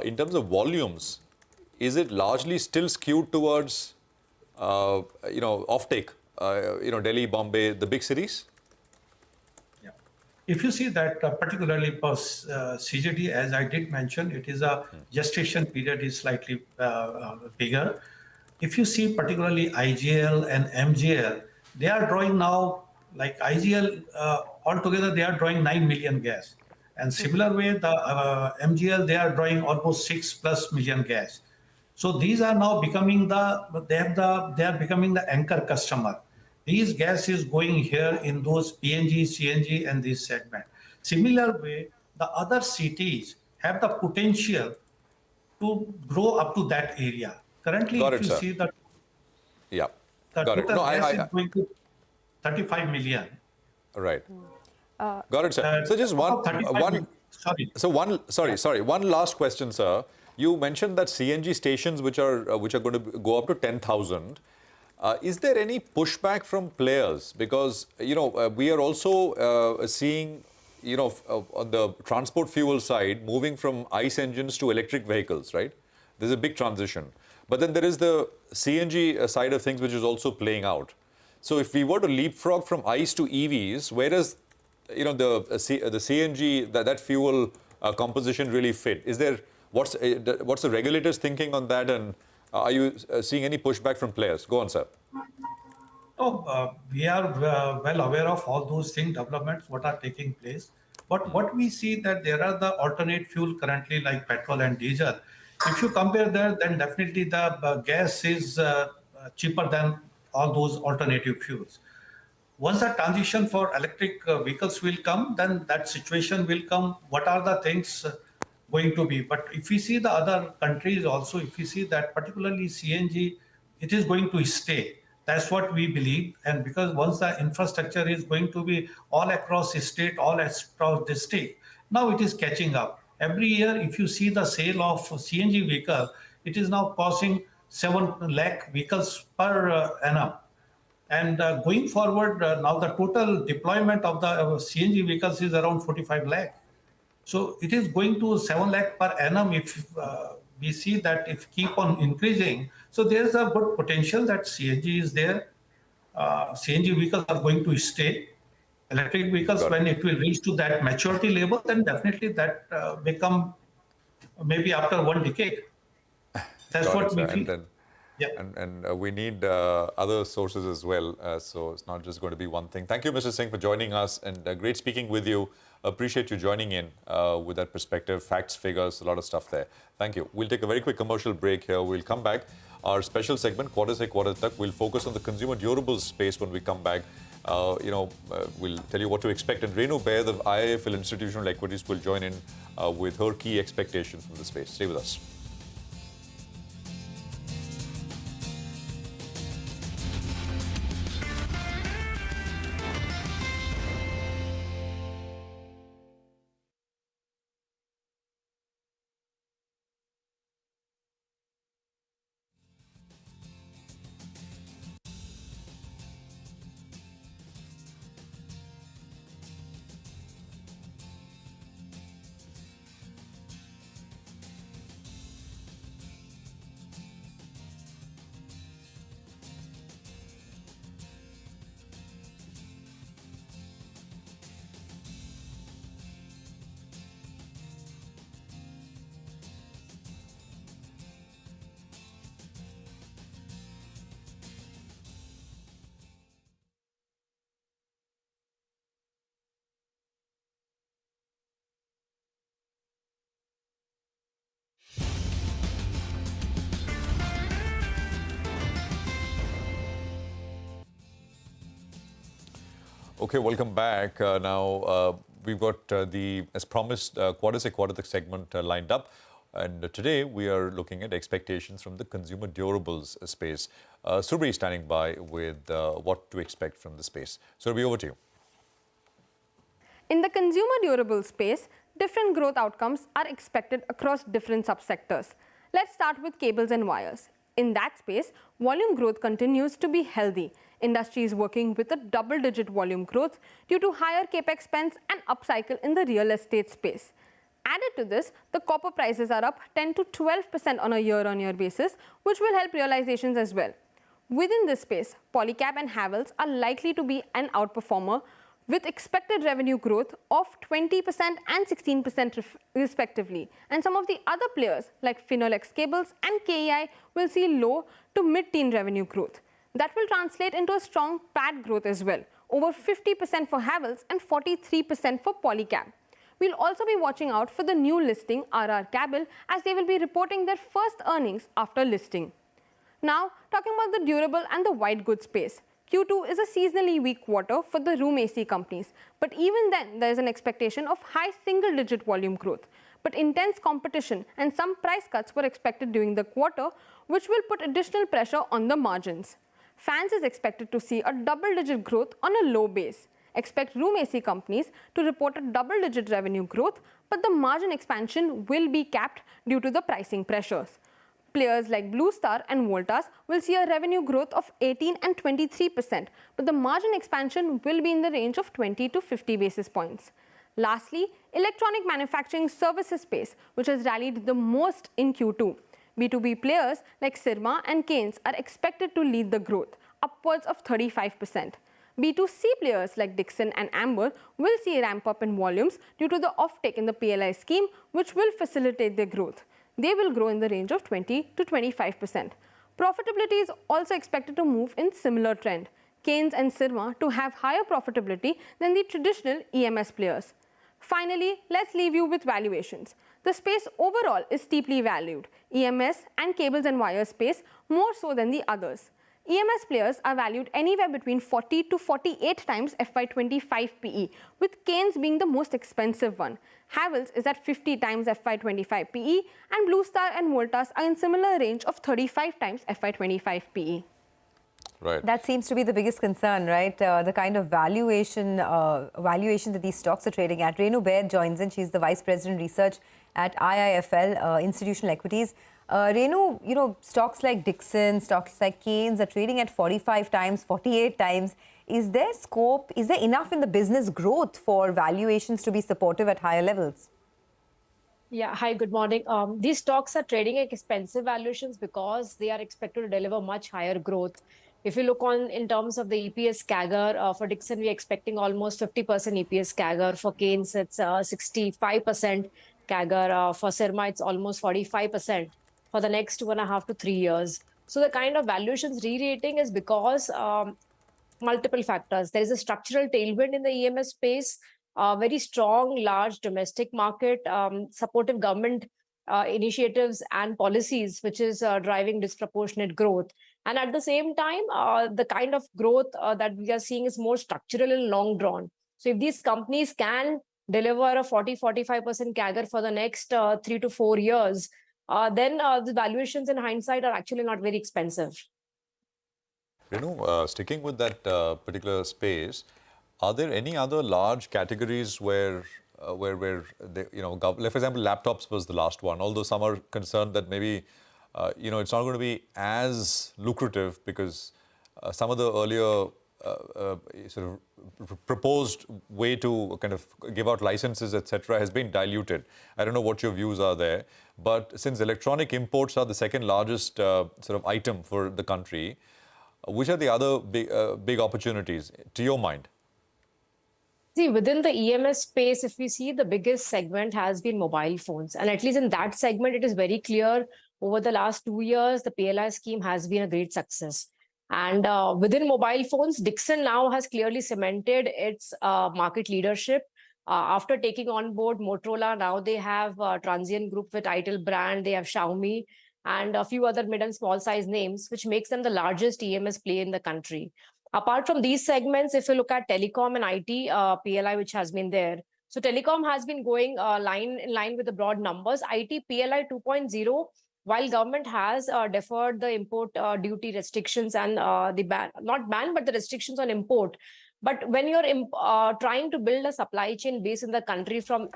In terms of volumes, is it largely still skewed towards, offtake? Delhi, Bombay, the big cities. Yeah. If you see that, particularly for CGD, as I did mention, it is a gestation period is slightly bigger. If you see particularly IGL and MGL, they are drawing now, like IGL altogether, they are drawing 9 million gas. And similar way, the MGL, they are drawing almost 6+ million gas. So these are now becoming they are becoming the anchor customer. These gas is going here in those PNG, CNG, and this segment. Similar way, the other cities have the potential to grow up to that area. Currently, if you see that, the total gas is going to 35 million. Right. Got it, sir. So just one last question, sir. You mentioned that CNG stations which are going to go up to 10,000. Is there any pushback from players? Because we are also seeing on the transport fuel side moving from ICE engines to electric vehicles, right? There's a big transition. But then there is the CNG side of things which is also playing out. So if we were to leapfrog from ICE to EVs, where does the CNG that fuel composition really fit? Is there what's the regulators thinking on that, and are you seeing any pushback from players? Go on, sir. We are well aware of all those things, developments, what are taking place. But what we see that there are the alternate fuel currently like petrol and diesel. If you compare there, then definitely the gas is cheaper than all those alternative fuels. Once the transition for electric vehicles will come, then that situation will come. What are the things going to be? But if we see the other countries also, if we see that particularly CNG, it is going to stay. That's what we believe. And because once the infrastructure is going to be all across the state, all across the state, now it is catching up. Every year, if you see the sale of CNG vehicle, it is now crossing 7 lakh vehicles per annum. And going forward, now the total deployment of the CNG vehicles is around 45 lakh. So it is going to 7 lakh per annum if we see that if keep on increasing. So there's a good potential that CNG is there. CNG vehicles are going to stay. Electric vehicles, when it will reach to that maturity level, then definitely that become maybe after 1 decade. That's what we feel. Yeah. And we need other sources as well. So it's not just going to be one thing. Thank you, Mr. Singh, for joining us. And great speaking with you. Appreciate you joining in with that perspective, facts, figures, a lot of stuff there. Thank you. We'll take a very quick commercial break here. We'll come back. Our special segment, Quarter Se Quarter Tak, we'll focus on the consumer durables space when we come back. We'll tell you what to expect. And Renu Baer, the IIFL Institutional Equities, will join in with her key expectations from the space. Stay with us. Okay, welcome back. Now, we've got as promised, Quarter Se Quarter Tak segment lined up. And today, we are looking at expectations from the consumer durables space. Surbhi is standing by with what to expect from the space. Surbhi, over to you. In the consumer durable space, different growth outcomes are expected across different subsectors. Let's start with cables and wires. In that space, volume growth continues to be healthy. Industry is working with a double-digit volume growth due to higher capex spends and upcycle in the real estate space. Added to this, the copper prices are up 10 to 12% on a year-on-year basis, which will help realizations as well. Within this space, Polycab and Havells are likely to be an outperformer with expected revenue growth of 20% and 16% respectively. And some of the other players like Finolex Cables and KEI will see low to mid-teen revenue growth. That will translate into a strong PAT growth as well, over 50% for Havells and 43% for Polycab. We'll also be watching out for the new listing RR Kabel as they will be reporting their first earnings after listing. Now, talking about the durable and the white goods space. Q2 is a seasonally weak quarter for the room AC companies, but even then there is an expectation of high single-digit volume growth. But intense competition and some price cuts were expected during the quarter, which will put additional pressure on the margins. Fans is expected to see a double-digit growth on a low base. Expect room AC companies to report a double-digit revenue growth, but the margin expansion will be capped due to the pricing pressures. Players like Blue Star and Voltas will see a revenue growth of 18 and 23%, but the margin expansion will be in the range of 20 to 50 basis points. Lastly, electronic manufacturing services space, which has rallied the most in Q2. B2B players like Syrma and Keynes are expected to lead the growth, upwards of 35%. B2C players like Dixon and Amber will see a ramp up in volumes due to the offtake in the PLI scheme, which will facilitate their growth. They will grow in the range of 20 to 25%. Profitability is also expected to move in similar trend. Keynes and Syrma to have higher profitability than the traditional EMS players. Finally, let's leave you with valuations. The space overall is steeply valued, EMS and cables and wires space more so than the others. EMS players are valued anywhere between 40 to 48 times FY25 PE, with Keynes being the most expensive one. Havells is at 50 times FY25 PE, and Blue Star and Voltas are in similar range of 35 times FY25 PE. Right. That seems to be the biggest concern, right? The kind of valuation that these stocks are trading at. Renu Baid joins in. She's the Vice President Research at IIFL Institutional Equities. Renu, stocks like Dixon, stocks like Keynes are trading at 45 times, 48 times. Is there scope, is there enough in the business growth for valuations to be supportive at higher levels? Yeah, hi, good morning. These stocks are trading at expensive valuations because they are expected to deliver much higher growth. If you look on in terms of the EPS CAGR, for Dixon, we're expecting almost 50% EPS CAGR. For Keynes, it's 65% CAGR. For Sirma, it's almost 45% for the next 2.5 to 3 years. So the kind of valuations re-rating is because multiple factors. There is a structural tailwind in the EMS space, very strong, large domestic market, supportive government initiatives and policies, which is driving disproportionate growth. And at the same time, the kind of growth that we are seeing is more structural and long drawn. So if these companies can deliver a 40-45% CAGR for the next 3 to 4 years, then the valuations in hindsight are actually not very expensive. Sticking with that particular space, are there any other large categories where they, for example, laptops was the last one, although some are concerned that maybe, it's not going to be as lucrative because some of the earlier sort of proposed way to kind of give out licenses, etc., has been diluted. I don't know what your views are there, but since electronic imports are the second largest sort of item for the country, which are the other big opportunities to your mind? See, within the EMS space, if we see, the biggest segment has been mobile phones. And at least in that segment, it is very clear over the last 2 years, the PLI scheme has been a great success. And within mobile phones, Dixon now has clearly cemented its market leadership. After taking on board Motorola, now they have Transient Group with Itel brand, they have Xiaomi, and a few other mid and small size names, which makes them the largest EMS player in the country. Apart from these segments, if you look at telecom and IT, PLI, which has been there. So telecom has been going in line with the broad numbers. IT PLI 2.0, while government has deferred the import duty restrictions and the restrictions on import. But when you're trying to build a supply chain base in the country from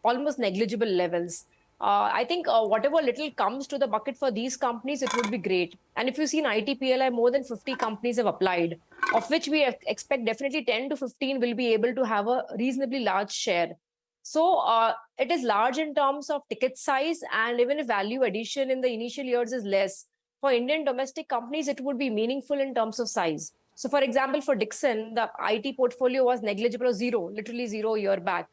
almost negligible levels, I think whatever little comes to the bucket for these companies, it would be great. And if you see in IT PLI, more than 50 companies have applied, of which we expect definitely 10 to 15 will be able to have a reasonably large share. So it is large in terms of ticket size, and even if value addition in the initial years is less, for Indian domestic companies, it would be meaningful in terms of size. So for example, for Dixon, the IT portfolio was negligible or zero, literally 0 year back.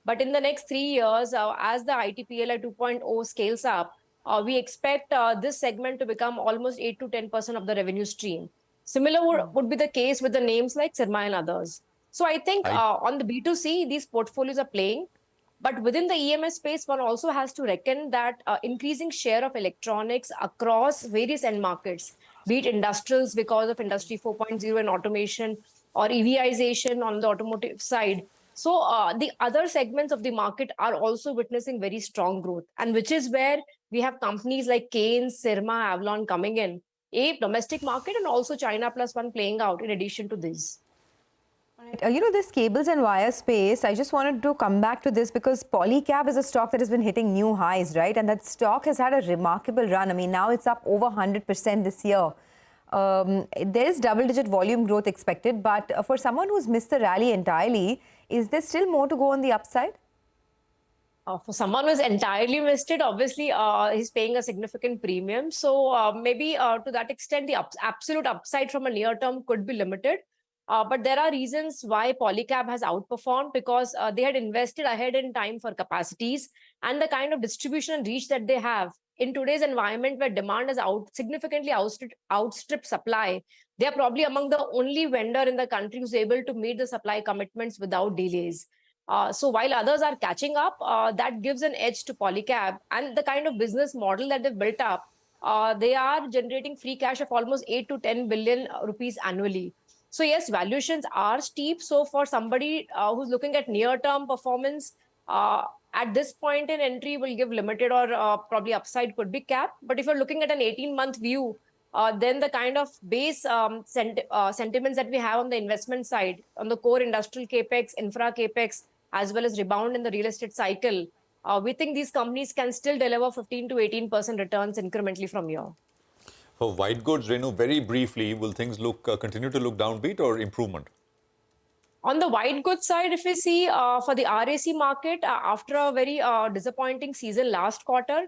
But in the next 3 years, as the IT PLI 2.0 scales up, we expect this segment to become almost 8 to 10% of the revenue stream. Similar would be the case with the names like Sirma and others. So I think on the B2C, these portfolios are playing. But within the EMS space, one also has to reckon that increasing share of electronics across various end markets, be it industrials because of Industry 4.0 and automation, or EVization on the automotive side. So the other segments of the market are also witnessing very strong growth, and which is where we have companies like Keynes, Sirma, Avalon coming in, a domestic market and also China Plus One playing out in addition to this. This cables and wire space, I just wanted to come back to this because Polycab is a stock that has been hitting new highs, right? And that stock has had a remarkable run. I mean, now it's up over 100% this year. There is double-digit volume growth expected, but for someone who's missed the rally entirely, is there still more to go on the upside? For someone who's entirely missed it, obviously, he's paying a significant premium. So maybe to that extent, the absolute upside from a near term could be limited. But there are reasons why Polycab has outperformed, because they had invested ahead in time for capacities and the kind of distribution and reach that they have. In today's environment where demand has significantly outstripped supply, they are probably among the only vendor in the country who's able to meet the supply commitments without delays. So while others are catching up, that gives an edge to Polycab, and the kind of business model that they've built up, they are generating free cash of almost 8 to 10 billion rupees annually. So yes, valuations are steep. So for somebody who's looking at near-term performance, at this point in entry will give limited or probably upside could be capped. But if you're looking at an 18-month view, then the kind of base sentiments that we have on the investment side, on the core industrial capex, infra capex, as well as rebound in the real estate cycle, we think these companies can still deliver 15 to 18% returns incrementally from here. For white goods, Renu, very briefly, will things look continue to look downbeat or improvement? On the white goods side, if we see for the RAC market, after a very disappointing season last quarter,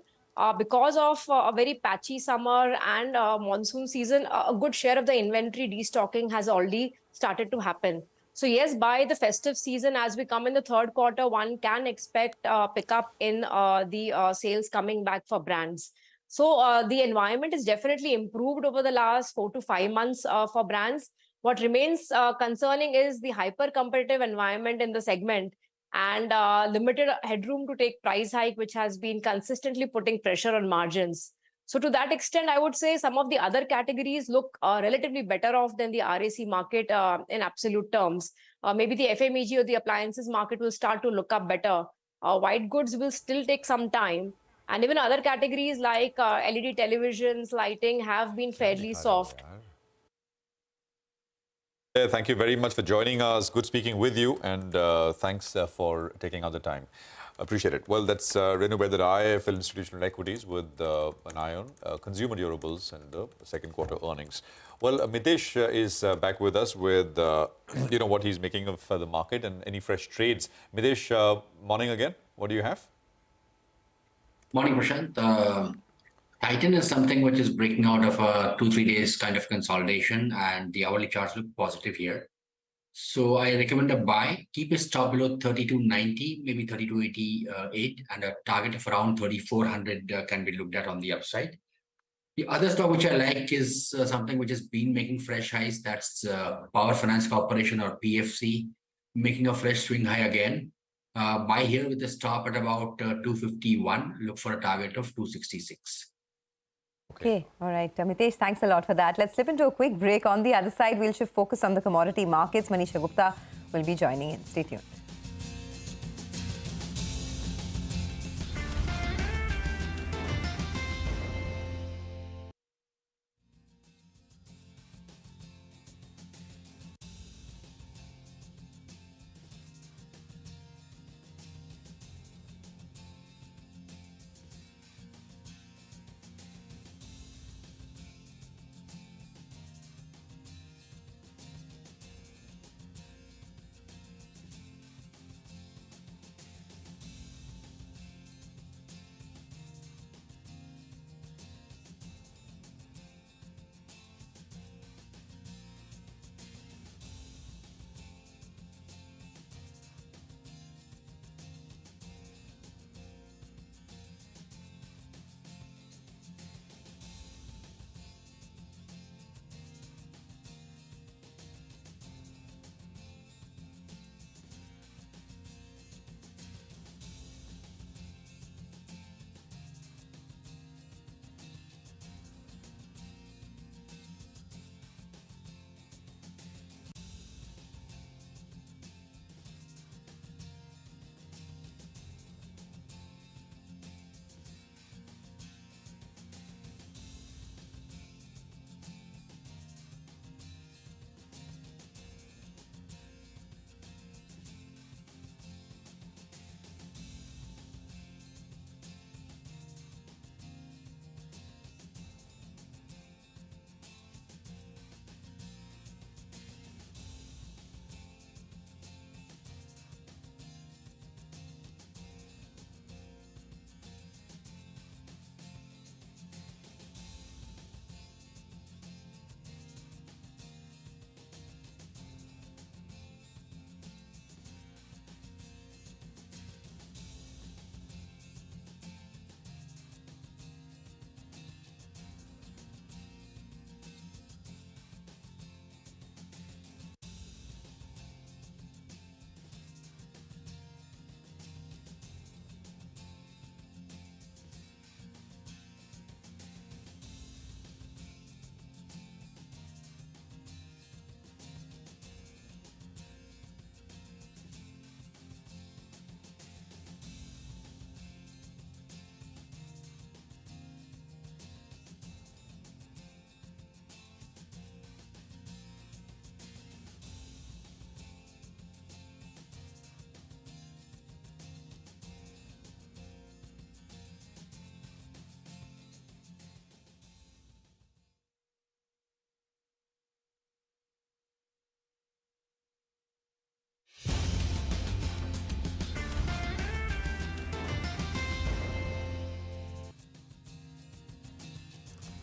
because of a very patchy summer and monsoon season, a good share of the inventory destocking has already started to happen. So yes, by the festive season, as we come in the third quarter, one can expect pickup in the sales coming back for brands. So the environment is definitely improved over the last 4 to 5 months for brands. What remains concerning is the hyper-competitive environment in the segment and limited headroom to take price hike, which has been consistently putting pressure on margins. So to that extent, I would say some of the other categories look relatively better off than the RAC market in absolute terms. Maybe the FMEG or the appliances market will start to look up better. White goods will still take some time. And even other categories like LED televisions, lighting have been fairly soft. Thank you very much for joining us. Good speaking with you, and thanks for taking out the time. Appreciate it. Well, that's Renu Bedar, IIFL Institutional Equities, with an eye on consumer durables and the second quarter earnings. Well, Mitesh is back with us with what he's making of the market and any fresh trades. Mitesh, morning again. What do you have? Morning, Prashant. Titan is something which is breaking out of a 2-3 days kind of consolidation, and the hourly charts look positive here. So I recommend a buy. Keep a stop below 32.90, maybe 32.88, and a target of around 3,400 can be looked at on the upside. The other stock which I like is something which has been making fresh highs. That's Power Finance Corporation, or PFC, making a fresh swing high again. Buy here with a stop at about 251. Look for a target of 266. Okay, all right. Mitesh, thanks a lot for that. Let's slip into a quick break. On the other side, we'll shift focus on the commodity markets. Manisha Gupta will be joining in. Stay tuned.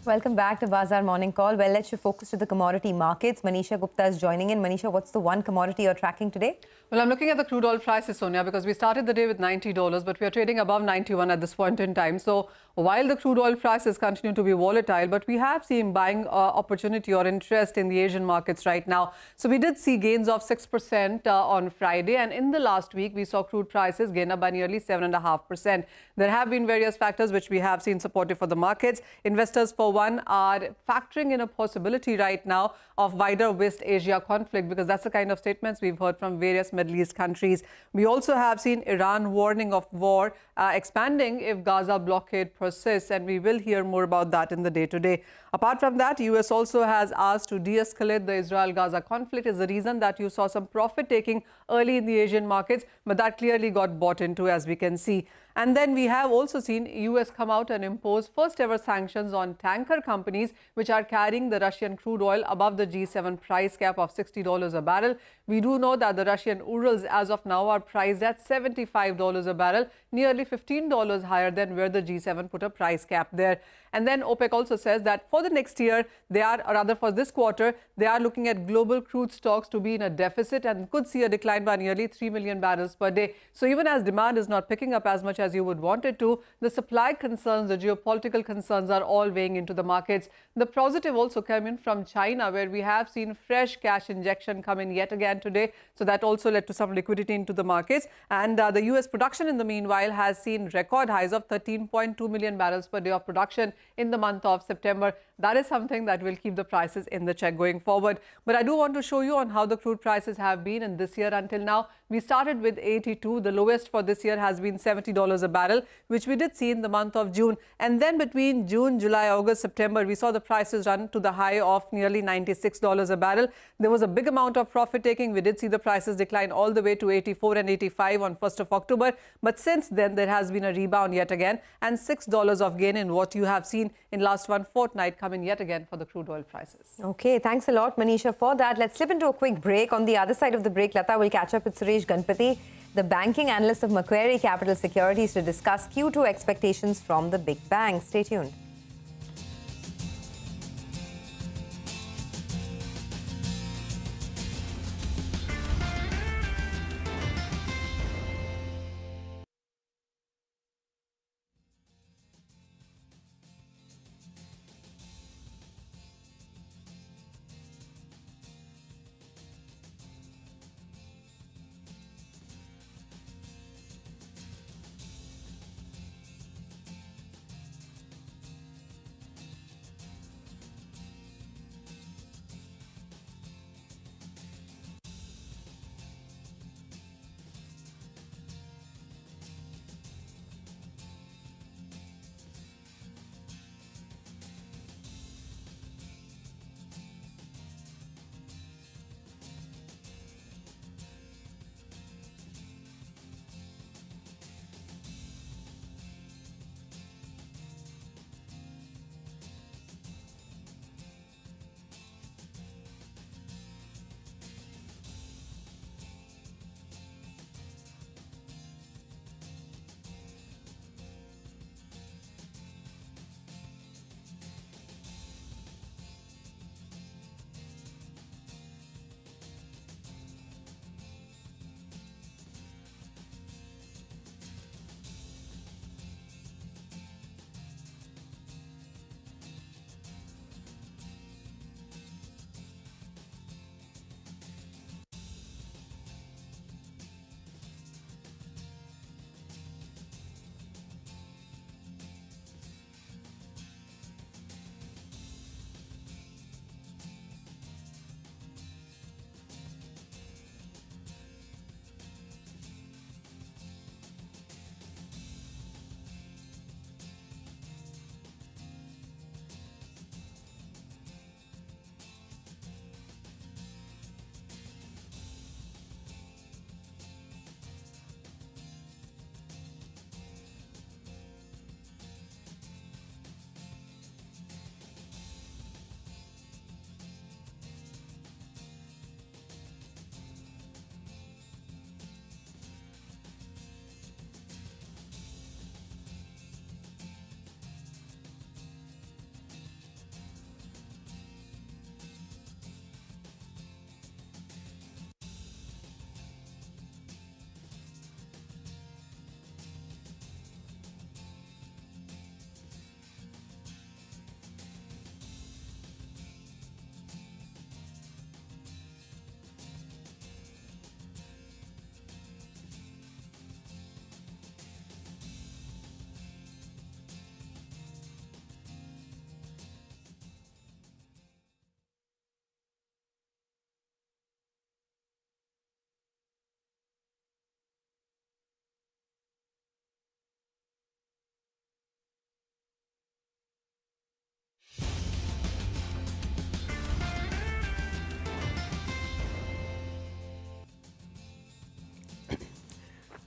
Welcome back to Bazaar Morning Call. Well, let's shift focus to the commodity markets. Manisha Gupta is joining in. Manisha, what's the one commodity you're tracking today? Well, I'm looking at the crude oil prices, Sonia, because we started the day with $90, but we are trading above 91 at this point in time. So while the crude oil prices continue to be volatile, but we have seen buying opportunity or interest in the Asian markets right now. So we did see gains of 6% on Friday, and in the last week, we saw crude prices gain up by nearly 7.5%. There have been various factors which we have seen supportive for the markets. Investors, for one, are factoring in a possibility right now of wider West Asia conflict, because that's the kind of statements we've heard from various Middle East countries. We also have seen Iran warning of war expanding if Gaza blockade persists, and we will hear more about that in the day-to-day. Apart from that, US also has asked to de-escalate the Israel-Gaza conflict. Is the reason that you saw some profit taking early in the Asian markets, but that clearly got bought into, as we can see. And then we have also seen US come out and impose first ever sanctions on tanker companies which are carrying the Russian crude oil above the G7 price cap of $60 a barrel. We do know that the Russian Urals as of now are priced at $75 a barrel, nearly $15 higher than where the G7 put a price cap there. And then OPEC also says that for the next year, they are, or rather for this quarter, they are looking at global crude stocks to be in a deficit and could see a decline by nearly 3 million barrels per day. So even as demand is not picking up as much as you would want it to, the supply concerns, the geopolitical concerns are all weighing into the markets. The positive also came in from China, where we have seen fresh cash injection come in yet again today. So that also led to some liquidity into the markets. And the US production in the meanwhile has seen record highs of 13.2 million barrels per day of production in the month of September. That is something that will keep the prices in the check going forward. But I do want to show you on how the crude prices have been in this year until now. We started with 82. The lowest for this year has been $70 a barrel, which we did see in the month of June. And then between June, July, August, September, we saw the prices run to the high of nearly $96 a barrel. There was a big amount of profit taking. We did see the prices decline all the way to 84 and 85 on 1st of October. But since then, there has been a rebound yet again, and $6 of gain in what you have seen in last one fortnight coming yet again for the crude oil prices. Okay, thanks a lot, Manisha, for that. Let's slip into a quick break. On the other side of the break, Lata will catch up with Suresh Ganpati, the banking analyst of Macquarie Capital Securities, to discuss Q2 expectations from the big banks. Stay tuned.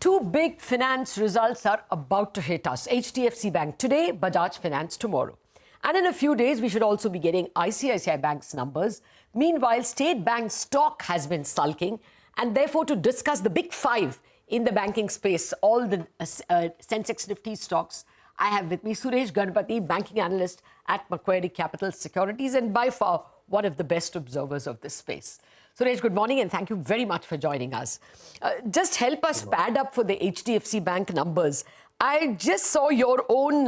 Two big finance results are about to hit us. HDFC Bank today, Bajaj Finance tomorrow. And in a few days, we should also be getting ICICI Bank's numbers. Meanwhile, State Bank stock has been sulking. And therefore, to discuss the big five in the banking space, all the Sensex Nifty stocks, I have with me Suresh Ganapathy, banking analyst at Macquarie Capital Securities, and by far one of the best observers of this space. Suresh, good morning, and thank you very much for joining us. Just help us pad up for the HDFC Bank numbers. I just saw your own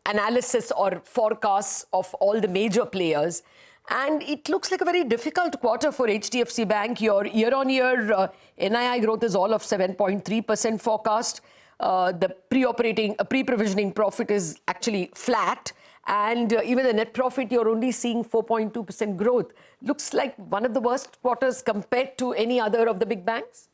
analysis or forecasts of all the major players, and it looks like a very difficult quarter for HDFC Bank. Your year-on-year NII growth is all of 7.3% forecast. The pre-provisioning profit is actually flat. And even the net profit, you're only seeing 4.2% growth. Looks like one of the worst quarters compared to any other of the big banks.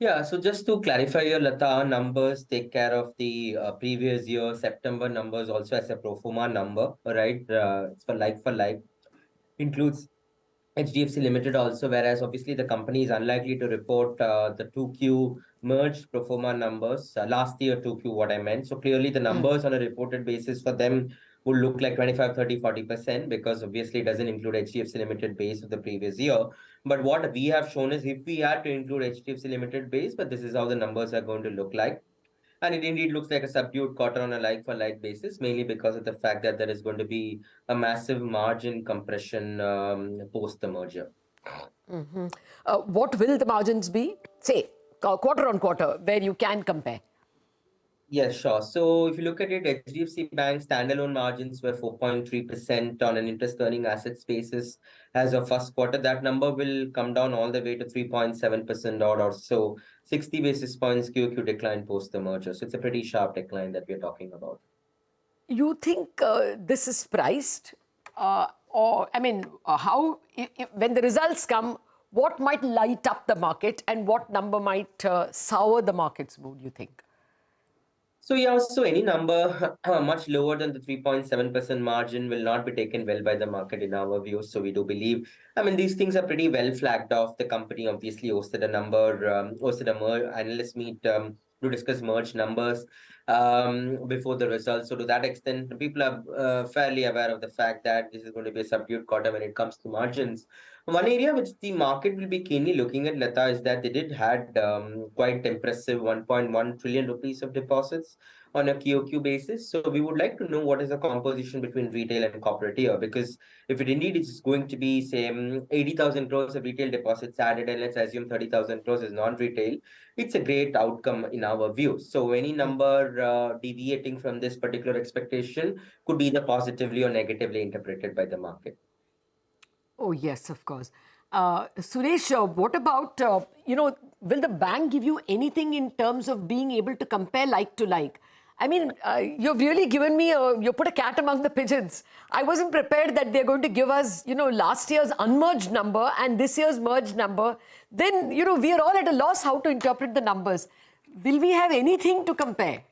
Yeah, so just to clarify here, Lata, our numbers take care of the previous year September numbers also as a pro forma number, right? It's for like, includes HDFC Limited also, whereas obviously the company is unlikely to report the 2Q merged pro forma numbers, last year 2Q what I meant. So clearly the numbers on a reported basis for them would look like 25, 30, 40% because obviously it doesn't include HDFC Limited base of the previous year. But what we have shown is if we had to include HDFC Limited base, but this is how the numbers are going to look like. And it indeed looks like a subdued quarter on a like-for-like basis, mainly because of the fact that there is going to be a massive margin compression post the merger. What will the margins be? Say, quarter on quarter, where you can compare. Yes, sure. So if you look at it, HDFC Bank standalone margins were 4.3% on an interest-earning assets basis as of first quarter. That number will come down all the way to 3.7% or so, 60 basis points QQ decline post the merger. So it's a pretty sharp decline that we're talking about. You think this is priced? Or, I mean, when the results come, what might light up the market and what number might sour the market's mood, you think? So yeah, so any number much lower than the 3.7% margin will not be taken well by the market in our view. So we do believe, I mean, these things are pretty well flagged off. The company obviously hosted a analyst meet to discuss merge numbers before the results. So to that extent, people are fairly aware of the fact that this is going to be a subdued quarter when it comes to margins. One area which the market will be keenly looking at, Lata, is that they did had quite impressive 1.1 trillion rupees of deposits on a QOQ basis. So we would like to know what is the composition between retail and corporate here, because if it indeed is going to be, say, 80,000 crores of retail deposits added, and let's assume 30,000 crores is non-retail, it's a great outcome in our view. So any number deviating from this particular expectation could be either positively or negatively interpreted by the market. Oh, yes, of course. Suresh, what about, will the bank give you anything in terms of being able to compare like to like? I mean, you've really given me, you put a cat among the pigeons. I wasn't prepared that they're going to give us, last year's unmerged number and this year's merged number. Then, we are all at a loss how to interpret the numbers. Will we have anything to compare?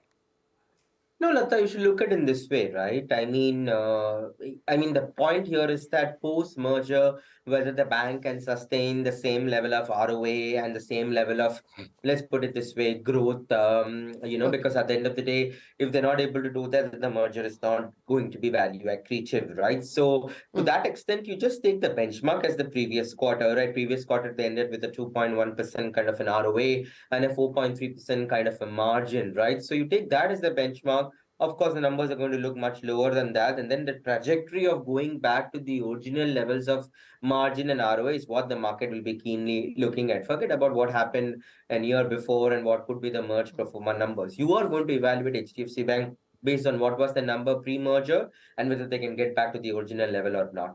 No, Lata, you should look at it in this way, right? I mean, the point here is that post-merger, whether the bank can sustain the same level of ROA and the same level of, let's put it this way, growth, because at the end of the day, if they're not able to do that, the merger is not going to be value accretive, right? So to that extent, you just take the benchmark as the previous quarter, right? Previous quarter, they ended with a 2.1% kind of an ROA and a 4.3% kind of a margin, right? So you take that as the benchmark. Of course, the numbers are going to look much lower than that. And then the trajectory of going back to the original levels of margin and ROA is what the market will be keenly looking at. Forget about what happened a year before and what could be the merged pro forma numbers. You are going to evaluate HDFC Bank based on what was the number pre-merger and whether they can get back to the original level or not.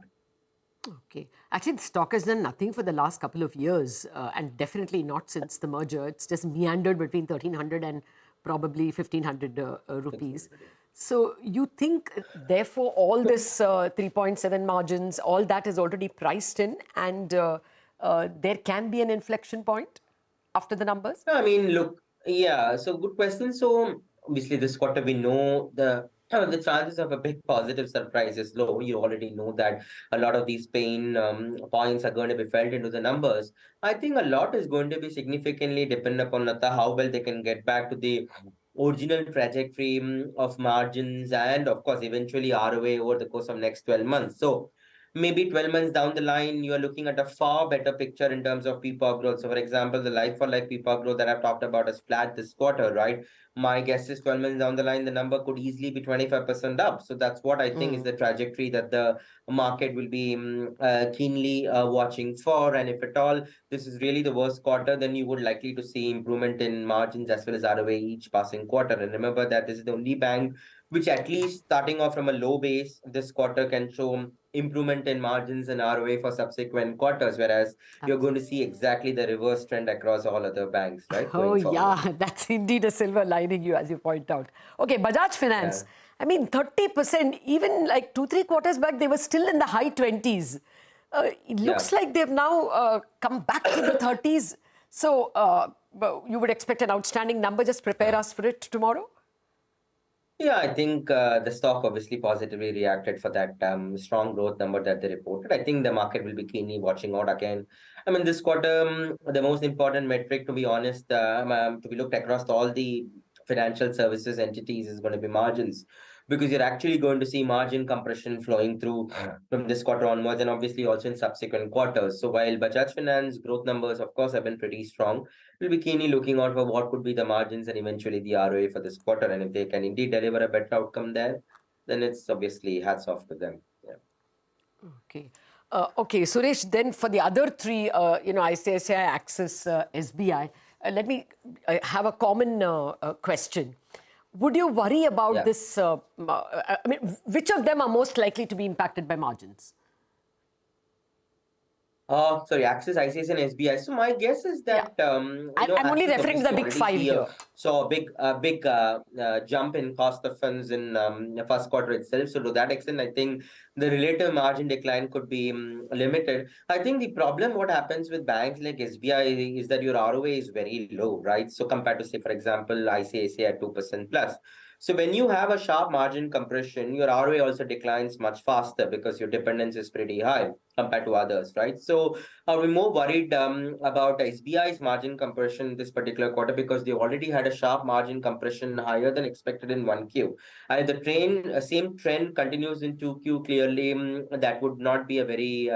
Okay. Actually, the stock has done nothing for the last couple of years and definitely not since the merger. It's just meandered between 1,300 and probably 1,500 rupees. So you think, therefore, all this 3.7 margins, all that is already priced in and there can be an inflection point after the numbers? I mean, look, yeah, so good question. So obviously this quarter, we know the the chances of a big positive surprise is low. You already know that a lot of these pain points are going to be felt into the numbers. I think a lot is going to be significantly dependent upon Lata, how well they can get back to the original trajectory of margins and, of course, eventually ROA over the course of next 12 months. So maybe 12 months down the line, you are looking at a far better picture in terms of PPOP growth. So, for example, the like-for-like PPOP growth that I've talked about is flat this quarter, right? My guess is 12 months down the line, the number could easily be 25% up. So that's what I think is the trajectory that the market will be keenly watching for. And if at all this is really the worst quarter, then you would likely to see improvement in margins as well as ROA each passing quarter. And remember that this is the only bank which, at least starting off from a low base, this quarter can show improvement in margins and ROA for subsequent quarters, whereas you're going to see exactly the reverse trend across all other banks, right? Oh, Going forward. yeah, that's indeed a silver lining, as you point out. Okay, Bajaj Finance. Yeah. I mean, 30%, even like 2-3 quarters back, they were still in the high 20s. It looks like they've now come back to the 30s. So you would expect an outstanding number. Just prepare us for it tomorrow. Yeah, I think the stock obviously positively reacted for that strong growth number that they reported. I think the market will be keenly watching out again. I mean, this quarter, the most important metric, to be honest, to be looked across all the financial services entities is going to be margins, because you're actually going to see margin compression flowing through from this quarter onwards, and obviously also in subsequent quarters. So while Bajaj Finance growth numbers, of course, have been pretty strong, we'll be keenly looking out for what could be the margins and eventually the ROA for this quarter. And if they can indeed deliver a better outcome there, then it's obviously hats off to them. Yeah. Okay. Okay, Suresh, then for the other three, ICICI, Axis, SBI, let me have a common question. Would you worry about this? I mean, which of them are most likely to be impacted by margins? Sorry, Axis, ICICI, and SBI. So my guess is that I'm only referring to the big five here. So a big jump in cost of funds in the first quarter itself. So to that extent, I think the relative margin decline could be limited. I think the problem, what happens with banks like SBI, is that your ROA is very low, right? So compared to, say, for example, ICICI at 2% plus. So when you have a sharp margin compression, your ROA also declines much faster because your dependence is pretty high compared to others, right? So are we more worried about SBI's margin compression this particular quarter, because they already had a sharp margin compression higher than expected in 1Q. And if the same trend continues in 2Q, clearly that would not be a very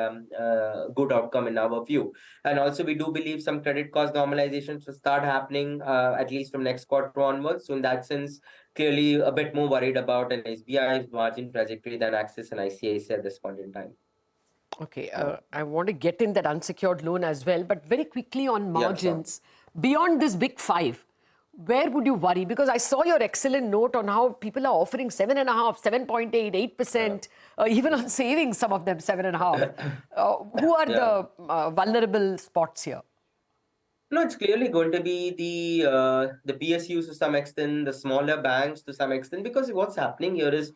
good outcome in our view. And also we do believe some credit cost normalizations will start happening at least from next quarter onwards. So in that sense, clearly a bit more worried about an SBI margin trajectory than Axis and ICICI at this point in time. Okay, I want to get in that unsecured loan as well, but very quickly on margins, beyond this big five, where would you worry? Because I saw your excellent note on how people are offering 7.5%, 7.8%, 8%, even on savings, some of them 7.5%. Who are the vulnerable spots here? No, it's clearly going to be the PSUs to some extent, the smaller banks to some extent, because what's happening here is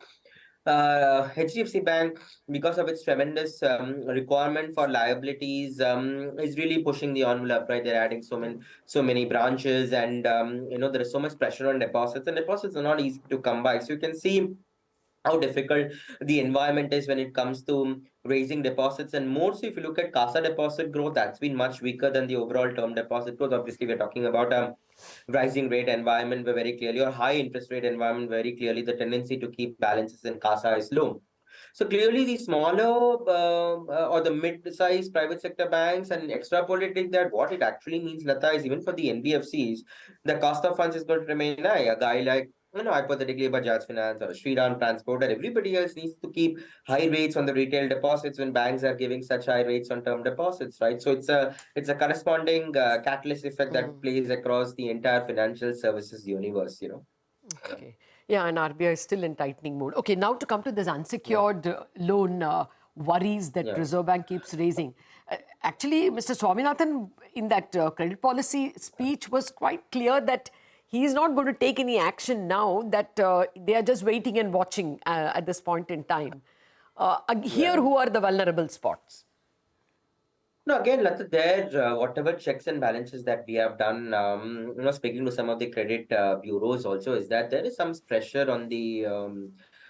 HDFC Bank, because of its tremendous requirement for liabilities, is really pushing the envelope, right? They're adding so many branches, and there is so much pressure on deposits, and deposits are not easy to come by. So you can see how difficult the environment is when it comes to raising deposits. And more so, if you look at CASA deposit growth, that's been much weaker than the overall term deposit growth. Obviously, we're talking about a rising rate environment where very clearly, or high interest rate environment, very clearly the tendency to keep balances in CASA is low. So clearly the smaller or the mid-sized private sector banks, and extrapolating that, what it actually means, Lata, is even for the NBFCs, the cost of funds is going to remain high. A guy like, hypothetically Bajaj Finance or Shriram Transport or everybody else needs to keep high rates on the retail deposits when banks are giving such high rates on term deposits, right? So it's a corresponding catalyst effect that plays across the entire financial services universe, Okay. Yeah, and RBI is still in tightening mode. Okay, now to come to this unsecured loan worries that Reserve Bank keeps raising. Actually, Mr. Swaminathan, in that credit policy speech, was quite clear that he is not going to take any action now, that they are just waiting and watching at this point in time. Here, who are the vulnerable spots? No, again, Lata, there, whatever checks and balances that we have done, speaking to some of the credit bureaus also, is that there is some pressure on the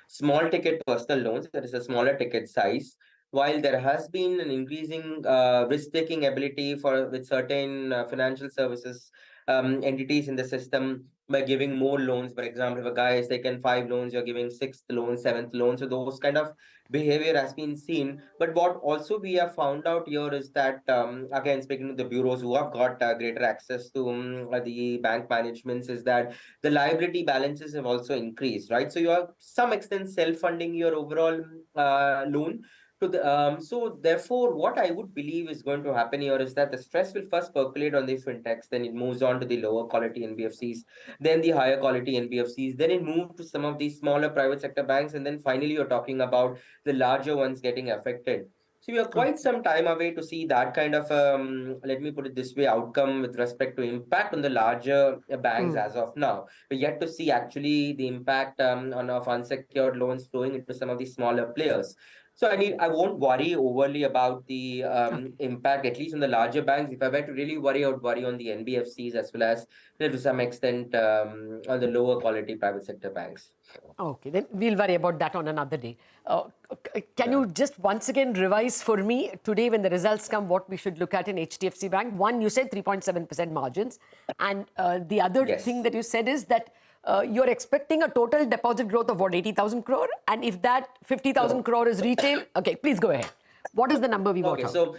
small ticket personal loans, that is a smaller ticket size. While there has been an increasing risk-taking ability with certain financial services entities in the system by giving more loans. For example, if a guy has taken 5 loans, you're giving 6th loan, 7th loan. So those kind of behavior has been seen. But what also we have found out here is that, again, speaking to the bureaus who have got greater access to the bank managements, is that the liability balances have also increased, right? So you are some extent self-funding your overall loan. So therefore, what I would believe is going to happen here is that the stress will first percolate on the fintechs, then it moves on to the lower quality NBFCs, then the higher quality NBFCs, then it moves to some of these smaller private sector banks, and then finally you're talking about the larger ones getting affected. So we are quite some time away to see that kind of, let me put it this way, outcome with respect to impact on the larger banks as of now. We're yet to see actually the impact of unsecured loans flowing into some of these smaller players. So I won't worry overly about the impact, at least on the larger banks. If I were to really worry, I would worry on the NBFCs as well as to some extent on the lower quality private sector banks. Okay, then we'll worry about that on another day. Can you just once again revise for me today when the results come what we should look at in HDFC Bank? One, you said 3.7% margins. And the other thing that you said is that you're expecting a total deposit growth of what, 80,000 crore? And if that 50,000 crore is retail, okay, please go ahead. What is the number we watch out? So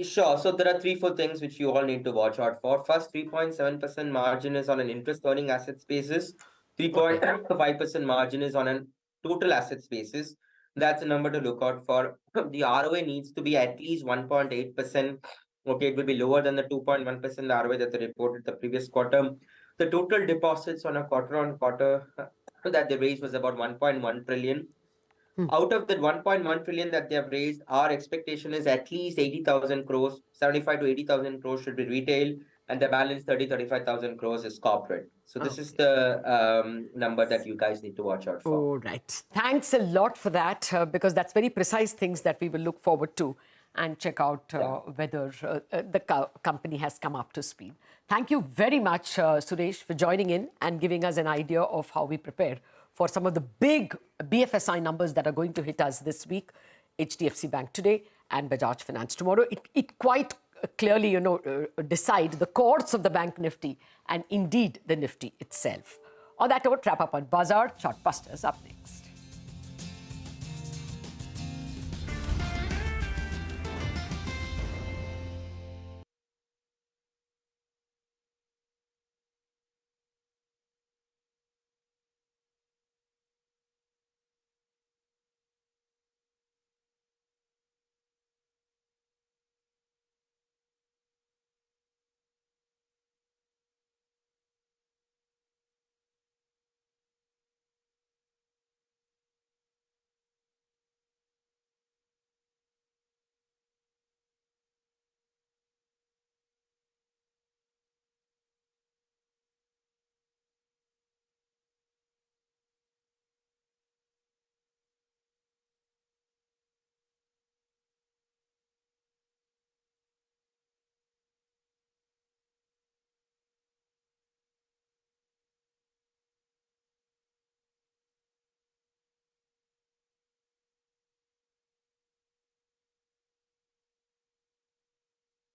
sure. So there are 3-4 things which you all need to watch out for. First, 3.7% margin is on an interest earning assets basis. 3.5% margin is on a total assets basis. That's a number to look out for. The ROA needs to be at least 1.8%. Okay, it will be lower than the 2.1% ROA that they reported the previous quarter. The total deposits on a quarter-on-quarter that they raised was about 1.1 trillion. Out of that 1.1 trillion that they have raised, our expectation is at least 80,000 crores, 75 to 80,000 crores should be retail, and the balance 35,000 crores is corporate. So this is the number that you guys need to watch out for. All right. Thanks a lot for that, because that's very precise things that we will look forward to and check out whether the company has come up to speed. Thank you very much, Suresh, for joining in and giving us an idea of how we prepare for some of the big BFSI numbers that are going to hit us this week. HDFC Bank today and Bajaj Finance tomorrow. It quite clearly, decide the course of the Bank Nifty and indeed the Nifty itself. On that note, wrap up on Bazaar. Chartbusters up next.